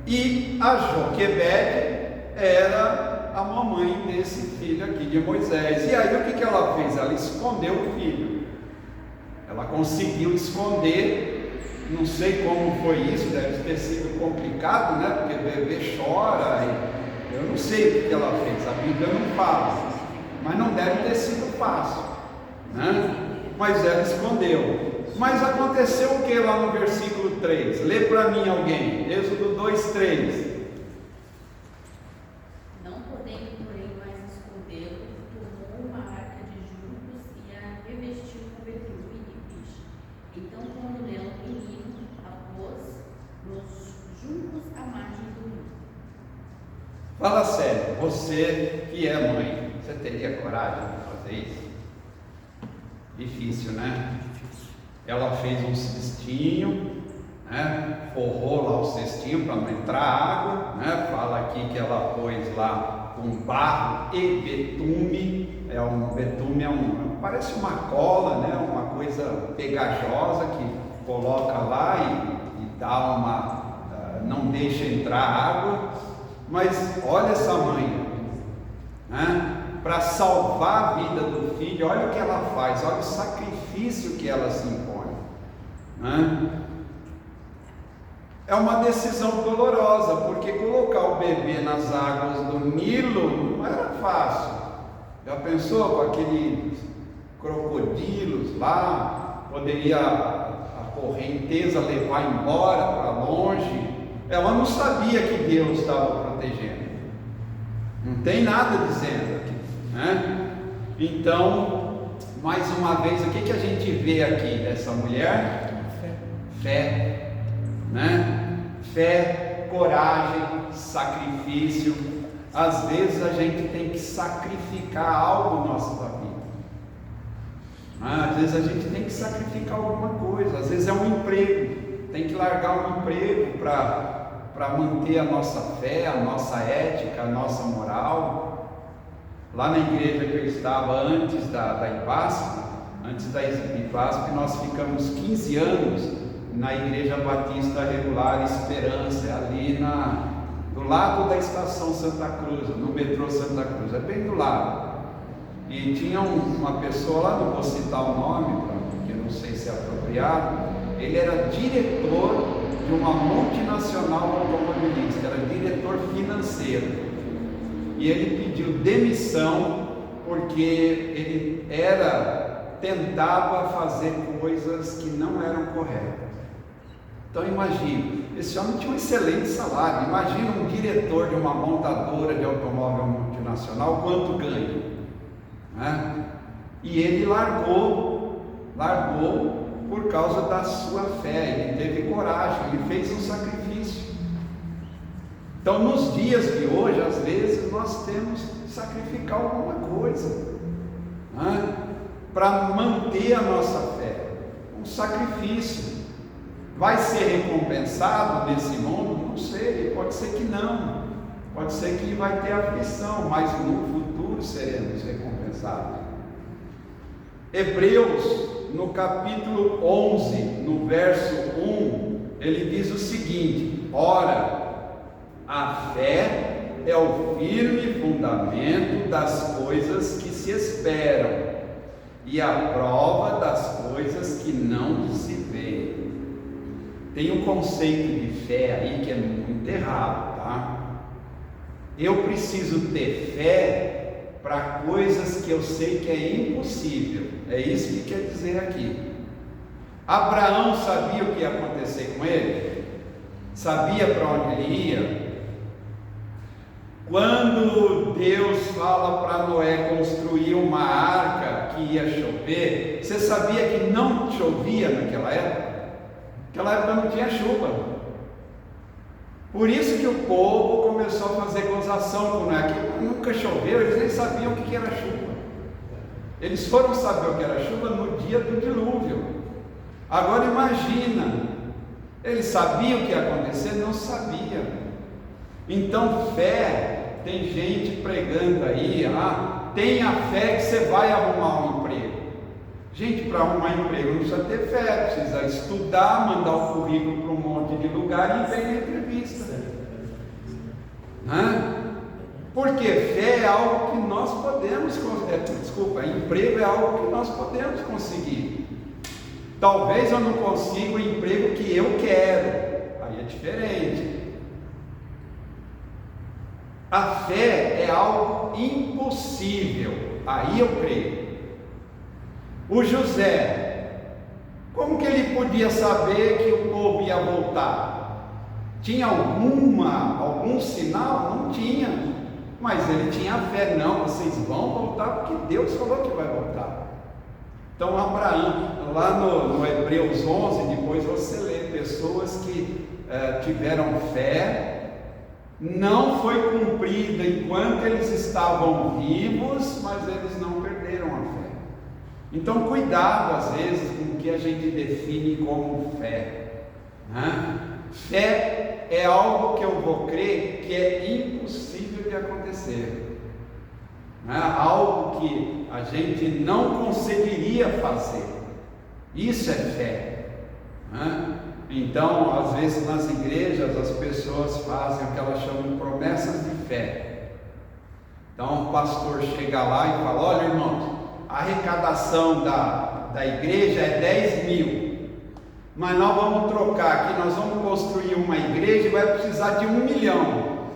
E a Joquebede era a mamãe desse filho aqui de Moisés. E aí o que ela fez? Ela escondeu o filho. Ela conseguiu esconder. Não sei como foi isso, deve ter sido complicado, né? Porque o bebê chora. Eu não sei o que ela fez, a Bíblia não fala, mas não deve ter sido fácil, né? mas ela escondeu. Mas aconteceu o que lá no versículo 3? Lê para mim alguém, Êxodo 2:3.
Não podendo, porém, mais escondê-lo, tomou uma arca de juncos e a revestiu com betume e piche. Então, quando nela o menino, a pôs nos juncos à margem do rio.
Fala sério, você que é mãe, você teria coragem de fazer isso? Difícil, né? Ela fez um cestinho, né? Forrou lá o cestinho para não entrar água, né? Fala aqui que ela pôs lá um barro e betume. Betume parece uma cola, né? Uma coisa pegajosa que coloca lá e dá não deixa entrar água. Mas olha essa mãe, né? Para salvar a vida do filho, olha o que ela faz, olha o sacrifício que ela se impõe, né? É uma decisão dolorosa, porque colocar o bebê nas águas do Nilo não era fácil. Já pensou com aqueles crocodilos lá, poderia a correnteza levar embora para longe? Ela não sabia que Deus estava protegendo, não tem nada dizendo aqui, né? Então, mais uma vez, o que a gente vê aqui dessa mulher? Fé, né? Fé, coragem, sacrifício. Às vezes a gente tem que sacrificar algo nossa vida, né? Às vezes a gente tem que sacrificar alguma coisa, às vezes é um emprego, tem que largar um emprego para manter a nossa fé, a nossa ética, a nossa moral. Lá na igreja que eu estava antes da IPASP, nós ficamos 15 anos na Igreja Batista Regular Esperança, ali do lado da estação Santa Cruz, no metrô Santa Cruz, é bem do lado. E tinha uma pessoa lá, não vou citar o nome, porque não sei se é apropriado, ele era diretor de uma multinacional automobilística, era diretor financeiro. E ele pediu demissão porque ele tentava fazer coisas que não eram corretas. Então imagine, esse homem tinha um excelente salário. Imagina um diretor de uma montadora de automóvel multinacional, quanto ganha, né? E ele largou por causa da sua fé. Ele teve coragem, ele fez um sacrifício. Então, nos dias de hoje, às vezes, nós temos que sacrificar alguma coisa, né? Para manter a nossa fé. Um sacrifício. Vai ser recompensado nesse mundo? Não sei, pode ser que não. Pode ser que vai ter aflição, mas no futuro seremos recompensados. Hebreus, no capítulo 11, no verso 1, ele diz o seguinte: ora, a fé é o firme fundamento das coisas que se esperam e a prova das coisas que não se veem. Tem um conceito de fé aí que é muito errado, tá? Eu preciso ter fé para coisas que eu sei que é impossível. É isso que quer dizer aqui. Abraão sabia o que ia acontecer com ele? Sabia para onde ele ia? Quando Deus fala para Noé construir uma arca que ia chover, você sabia que não chovia naquela época? Naquela época não tinha chuva. Por isso que o povo começou a fazer gozação com Noé, que nunca choveu, eles nem sabiam o que era chuva. Eles foram saber o que era chuva no dia do dilúvio. Agora imagina, eles sabiam o que ia acontecer? Não sabiam. Então fé, tem gente pregando aí, tenha fé que você vai arrumar um emprego. Gente, para arrumar emprego não precisa ter fé, precisa estudar, mandar o currículo para um monte de lugar e vem na entrevista. Porque fé é algo que nós podemos, emprego é algo que nós podemos conseguir. Talvez eu não consiga o emprego que eu quero, aí é diferente. A fé é algo impossível, aí eu creio. O José, como que ele podia saber que o povo ia voltar? Tinha algum sinal? Não tinha, mas ele tinha fé. Não, vocês vão voltar porque Deus falou que vai voltar. Então Abraão, lá no Hebreus 11, depois você lê, pessoas que tiveram fé, não foi cumprida enquanto eles estavam vivos, mas eles não perderam a fé. Então cuidado às vezes com o que a gente define como fé, né? Fé é algo que eu vou crer que é impossível de acontecer, né? Algo que a gente não conseguiria fazer. Isso é fé, né? Então, às vezes nas igrejas as pessoas fazem o que elas chamam de promessas de fé. Então o pastor chega lá e fala: olha, irmãos, a arrecadação da igreja é 10 mil, mas nós vamos trocar aqui, nós vamos construir uma igreja e vai precisar de 1 milhão.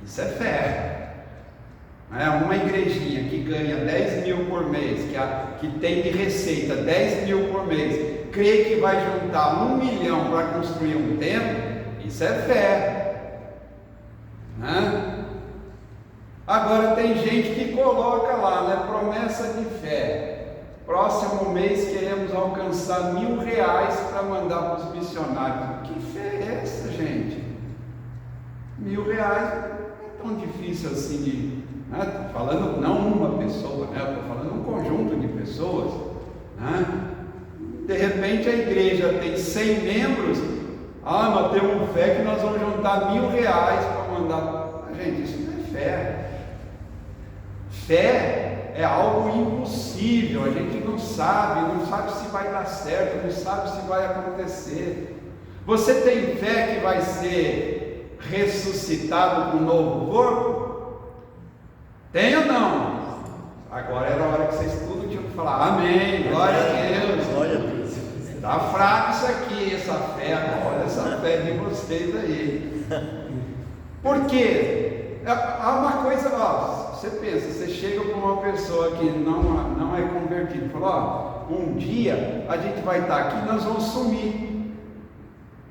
Isso é fé. Uma igrejinha que ganha 10 mil por mês, que tem de receita 10 mil por mês, crê que vai juntar 1 milhão para construir um templo, isso é fé, né? Agora tem gente que coloca lá, né, promessa de fé: próximo mês queremos alcançar R$1.000 para mandar para os missionários. Que fé é essa, gente? R$1.000 não é tão difícil assim de... Estou falando não uma pessoa, né? Estou falando um conjunto de pessoas, né? De repente a igreja tem 100 membros, mas temos fé que nós vamos juntar R$1.000 para mandar. Gente, isso não é fé. Fé é algo impossível, a gente não sabe se vai dar certo, não sabe se vai acontecer. Você tem fé que vai ser ressuscitado com um novo corpo? Tem ou não? Agora era a hora que vocês tudo tinham que falar amém, glória a Deus.
Glória a Deus.
Está fraco isso aqui, essa fé agora, essa fé de vocês aí. Por quê? Há uma coisa, você pensa, você chega para uma pessoa que não é convertida e fala: um dia a gente vai estar aqui e nós vamos sumir.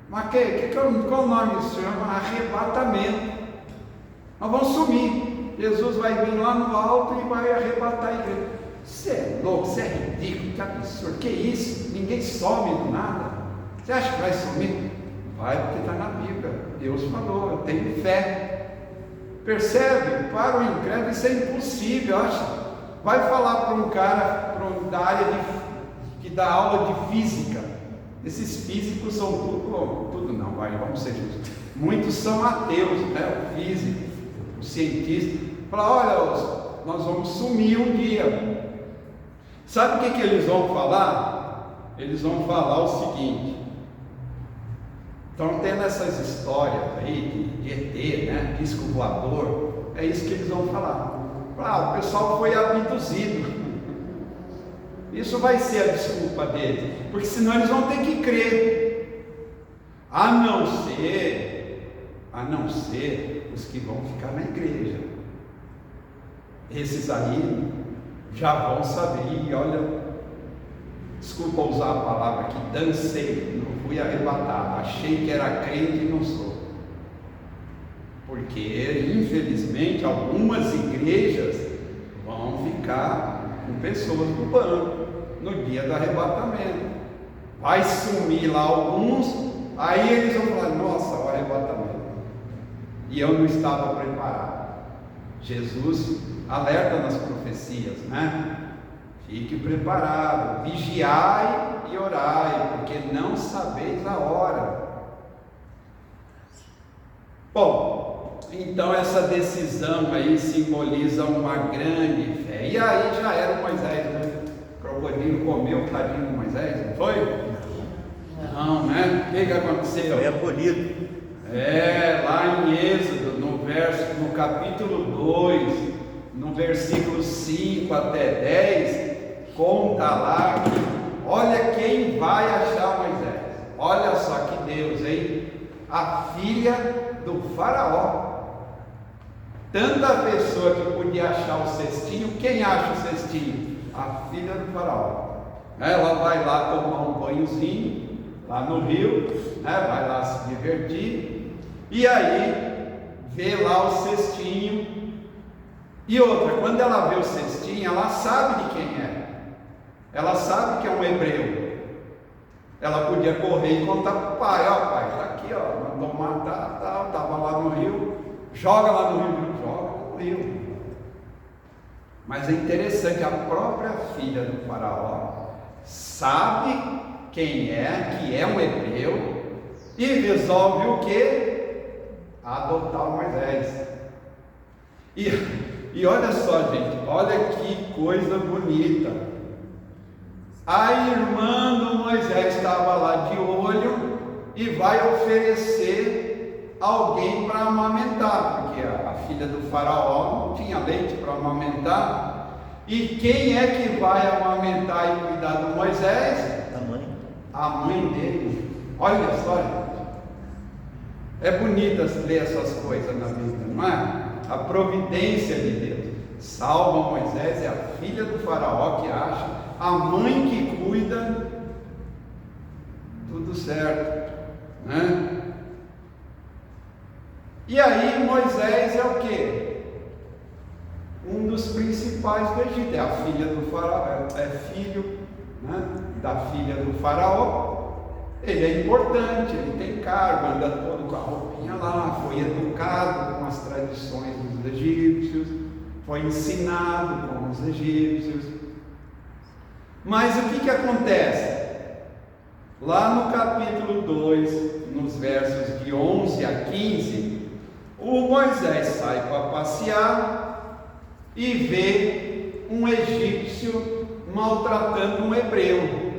Mas qual o nome disso? Chama arrebatamento. Nós vamos sumir. Jesus vai vir lá no alto e vai arrebatar a igreja. Você é louco, você é ridículo, que absurdo, que isso? Ninguém some do nada. Você acha que vai sumir? Vai, porque está na Bíblia. Deus falou, eu tenho fé. Percebe? Para o incrédulo isso é impossível, acha? Vai falar para um cara da área que dá aula de física. Esses físicos são tudo não, vamos ser justos. Muitos são ateus, né? O físico, o cientista. Fala: olha, nós vamos sumir um dia. Sabe o que eles vão falar? Eles vão falar o seguinte: estão tendo essas histórias aí de ET, né? Disco voador. É isso que eles vão falar. O pessoal foi abduzido. Isso vai ser a desculpa deles, porque senão eles vão ter que crer. A não ser os que vão ficar na igreja. Esses aí já vão saber. E olha, desculpa usar a palavra aqui, dancei, não fui arrebatado, achei que era crente e não sou. Porque infelizmente algumas igrejas vão ficar com pessoas no banco no dia do arrebatamento. Vai sumir lá alguns, aí eles vão falar: nossa, o arrebatamento, e eu não estava preparado. Jesus alerta nas profecias, né? Fique preparado, vigiai e orai, porque não sabeis a hora. Bom, então essa decisão aí simboliza uma grande fé. E aí já era o Moisés, né? O crocodilo comeu o tadinho do Moisés, não foi? Não, né? O que aconteceu?
Foi acolhido.
Lá em Êxodo, no capítulo 2, no versículo 5 até 10, conta lá que, olha quem vai achar Moisés. Olha só que Deus, hein? A filha do faraó. Tanta pessoa que podia achar o cestinho. Quem acha o cestinho? a filha do faraó. Ela vai lá tomar um banhozinho, lá no rio, vai lá se divertir, e aí vê lá o cestinho. E outra, quando ela vê o cestinho, ela sabe de quem é. Ela sabe que é um hebreu. Ela podia correr e contar para o pai: ó, pai, está aqui, ó, mandou matar, tal, estava lá no rio, joga lá no rio, joga no rio. Mas é interessante, a própria filha do faraó sabe quem é, que é um hebreu, e resolve o quê? Adotar o Moisés. E olha só, gente, olha que coisa bonita. A irmã do Moisés estava lá de olho e vai oferecer alguém para amamentar, porque a filha do faraó não tinha leite para amamentar. E quem é que vai amamentar e cuidar do Moisés?
A mãe.
A mãe dele. Olha só, gente. É bonito ler essas coisas na Bíblia, não é? A providência de Deus. Salva Moisés, é a filha do faraó que acha, a mãe que cuida, tudo certo, né? E aí Moisés é o quê? Um dos principais do Egito, é a filha do faraó, é filho, né, da filha do faraó. Ele é importante, ele tem cargo, anda todo com a roupinha lá, foi educado com as tradições dos egípcios, foi ensinado com os egípcios. Mas o que acontece? Lá no capítulo 2, nos versos de 11 a 15, o Moisés sai para passear e vê um egípcio maltratando um hebreu.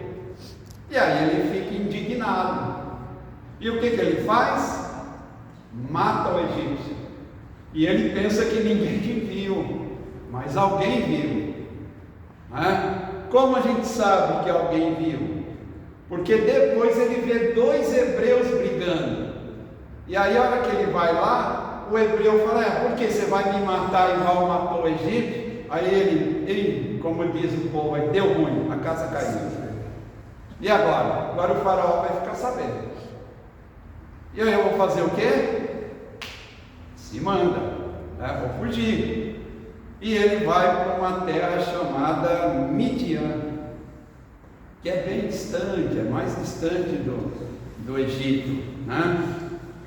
E aí ele fica indignado. E o que ele faz? Mata o egípcio. E ele pensa que ninguém viu, mas alguém viu. Como a gente sabe que alguém viu? Porque depois ele vê dois hebreus brigando. E aí a hora que ele vai lá, o hebreu fala: por que você vai me matar igual matou o egípcio? Aí ele, como diz o povo, deu ruim, a casa caiu. E agora? Agora o faraó vai ficar sabendo. E aí eu vou fazer o quê? Se manda, vou fugir. E ele vai para uma terra chamada Midian, que é bem distante, é mais distante do Egito,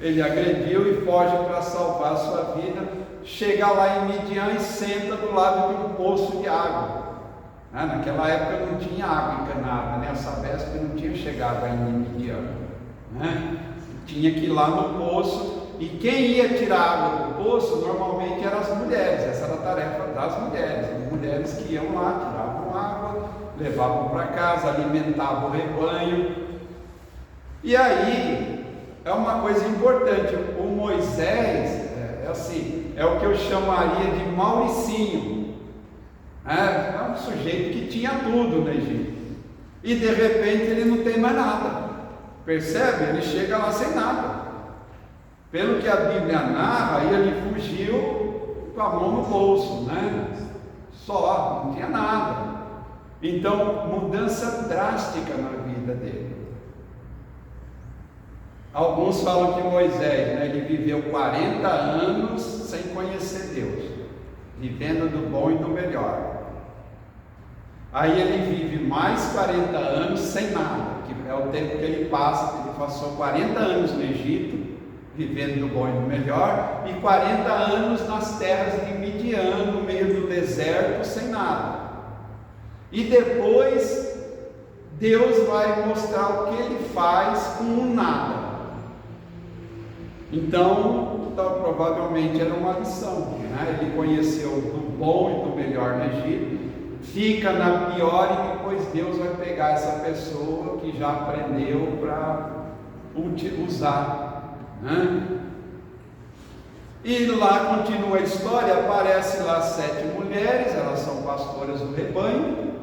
Ele agrediu e foge para salvar a sua vida. Chega lá em Midian e senta do lado de um poço de água. Naquela época não tinha água encanada, a Sabesp não tinha chegado ainda em Midian. Tinha que ir lá no poço, e quem ia tirar água do poço normalmente eram as mulheres. Essa era a tarefa das mulheres. As mulheres que iam lá, tiravam água, levavam para casa, alimentavam o rebanho. E aí é uma coisa importante, o Moisés é o que eu chamaria de Mauricinho. É um sujeito que tinha tudo no Egito, e de repente ele não tem mais nada. Percebe? Ele chega lá sem nada. Pelo que a Bíblia narra, ele fugiu com a mão no bolso, Só, não tinha nada. Então, mudança drástica na vida dele. Alguns falam que Moisés, ele viveu 40 anos sem conhecer Deus, vivendo do bom e do melhor. Aí ele vive mais 40 anos sem nada, que é o tempo que ele passa. Ele passou 40 anos no Egito, vivendo do bom e do melhor, e 40 anos nas terras de Midian, no meio do deserto, sem nada. E depois Deus vai mostrar o que ele faz com o nada. Então provavelmente era uma lição, Ele conheceu do bom e do melhor no Egito, fica na pior, e depois Deus vai pegar essa pessoa que já aprendeu para usar. E lá continua a história, aparece lá 7 mulheres, elas são pastoras do rebanho,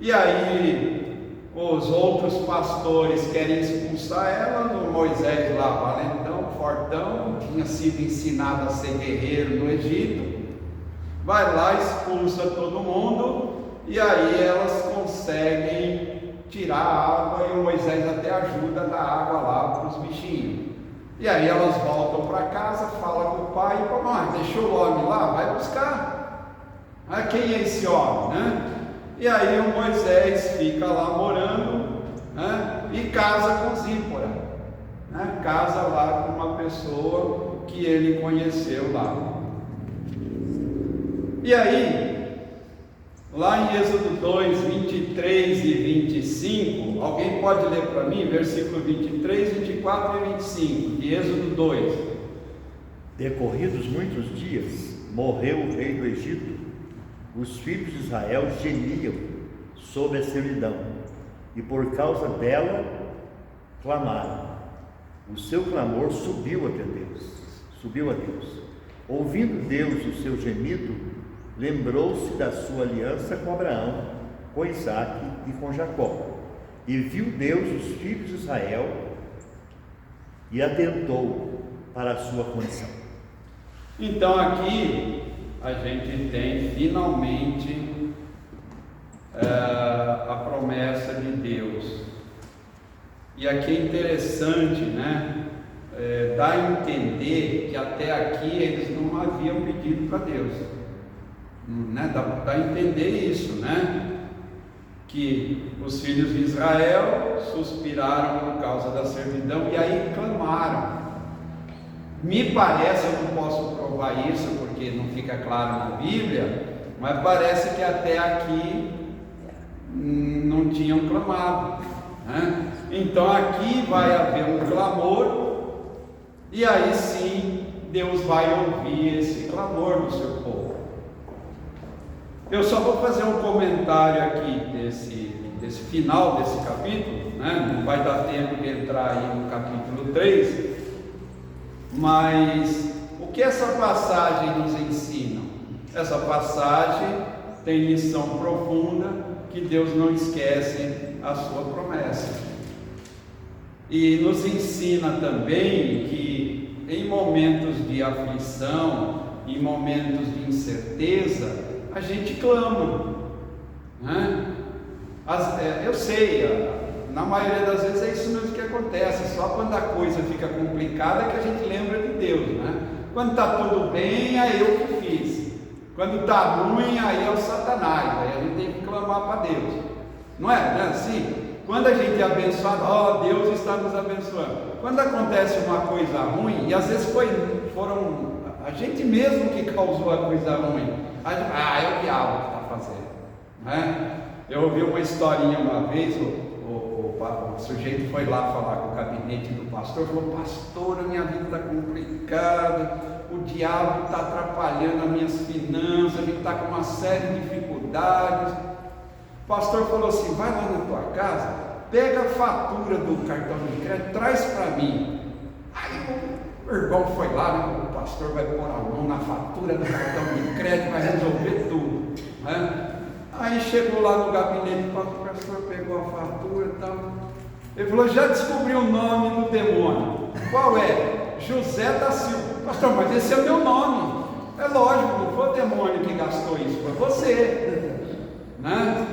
e aí os outros pastores querem expulsar ela. O Moisés lá, valentão, fortão, tinha sido ensinado a ser guerreiro no Egito, vai lá, expulsa todo mundo, e aí elas conseguem tirar a água, e o Moisés até ajuda a dar água lá para os bichinhos. E aí elas voltam para casa, falam com o pai, e falam: deixou o homem lá, vai buscar. Quem é esse homem, né? E aí o Moisés fica lá morando, né? E casa com Zípora, né? Casa lá com uma pessoa que ele conheceu lá. E aí, lá em Êxodo 2, 23 e 25, alguém pode ler para mim, versículo 23, 24 e 25, de Êxodo 2.
Decorridos muitos dias, morreu o rei do Egito. Os filhos de Israel gemiam sob a servidão, e por causa dela clamaram. O seu clamor subiu até Deus. Ouvindo Deus o seu gemido, lembrou-se da sua aliança com Abraão, com Isaque e com Jacó. E viu Deus os filhos de Israel e atentou para a sua condição.
Então aqui a gente tem finalmente a promessa de Deus. E aqui é interessante, né? Dá a entender que até aqui eles não haviam pedido para Deus, né? Dá a entender isso, né? Que os filhos de Israel suspiraram por causa da servidão e aí clamaram. Me parece, eu não posso provar isso porque não fica claro na Bíblia, mas parece que até aqui não tinham clamado, né? Então aqui vai haver um clamor, e aí sim Deus vai ouvir esse clamor do seu povo. Eu só vou fazer um comentário aqui desse final desse capítulo, né? Não vai dar tempo de entrar aí no capítulo 3, mas o que essa passagem nos ensina? Essa passagem tem lição profunda, que Deus não esquece a sua promessa. E nos ensina também que em momentos de aflição, em momentos de incerteza, a gente clama, né? Eu sei, na maioria das vezes é isso mesmo que acontece, só quando a coisa fica complicada que a gente lembra de Deus, né? Quando está tudo bem, é eu que fiz. Quando está ruim, aí é o Satanás, aí a gente tem que clamar para Deus. Não é assim? Quando a gente é abençoado, Deus está nos abençoando. Quando acontece uma coisa ruim, e às vezes foram a gente mesmo que causou a coisa ruim, é o diabo que está fazendo, né? Eu ouvi uma historinha uma vez, o sujeito foi lá falar com o gabinete do pastor, falou: pastor, a minha vida está complicada, o diabo está atrapalhando as minhas finanças, a gente está com uma série de dificuldades. O pastor falou assim: vai lá na tua casa, pega a fatura do cartão de crédito, traz para mim. Aí o irmão foi lá, né? O pastor vai pôr a mão na fatura do cartão de crédito, vai resolver tudo, né? Aí chegou lá no gabinete, o pastor pegou a fatura e tal. Ele falou: já descobriu o nome do demônio. Qual é? José da Silva. Pastor, mas esse é meu nome. É lógico, não foi o demônio que gastou isso, foi você, né?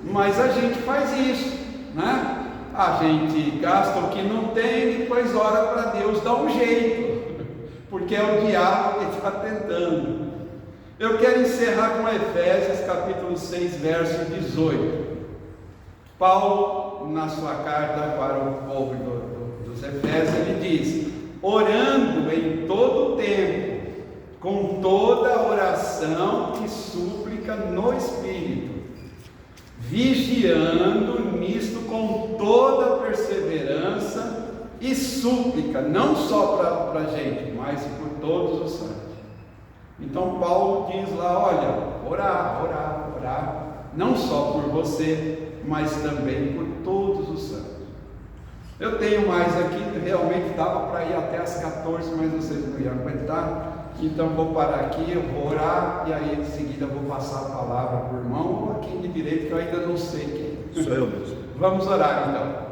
Mas a gente faz isso, né? A gente gasta o que não tem e depois ora para Deus dar um jeito, porque é o diabo que está tentando. Eu quero encerrar com Efésios capítulo 6, verso 18. Paulo, na sua carta para o povo dos Efésios, ele diz: orando em todo o tempo, com toda oração e súplica no Espírito, vigiando nisto com toda perseverança e súplica, não só para a gente, mas por todos os santos. Então Paulo diz lá: olha, orar, não só por você, mas também por todos os santos. Eu tenho mais aqui, realmente dava para ir até as 14, mas vocês não iam aguentar, então vou parar aqui, eu vou orar, e aí em seguida vou passar a palavra para o irmão, ou a quem de direito, que eu ainda não sei quem.
Sou eu mesmo.
Vamos orar então.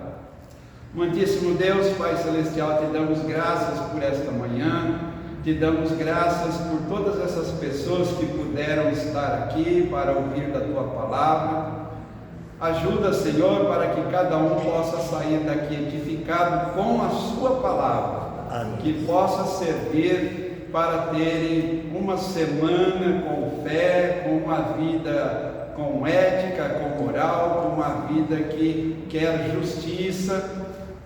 Amantíssimo Deus, Pai Celestial, te damos graças por esta manhã, te Te damos graças por todas essas pessoas que puderam estar aqui para ouvir da Tua palavra. Ajuda, Senhor, para que cada um possa sair daqui edificado com a Sua palavra, que possa servir para terem uma semana com fé, com uma vida com ética, com moral, com uma vida que quer justiça.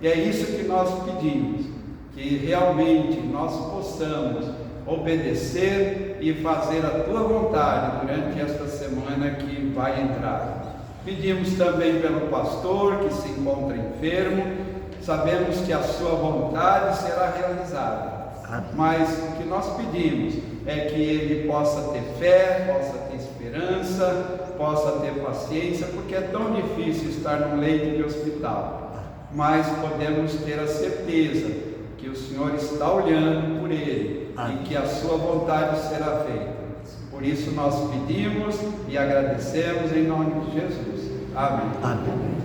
E é isso que nós pedimos, que realmente nós possamos obedecer e fazer a Tua vontade durante esta semana que vai entrar. Pedimos também pelo pastor que se encontra enfermo, sabemos que a sua vontade será realizada, mas o que nós pedimos é que ele possa ter fé, possa ter esperança, possa ter paciência, porque é tão difícil estar num leito de hospital, mas podemos ter a certeza que o Senhor está olhando por ele e que a sua vontade será feita. Por isso nós pedimos e agradecemos em nome de Jesus. Amém.
Amém.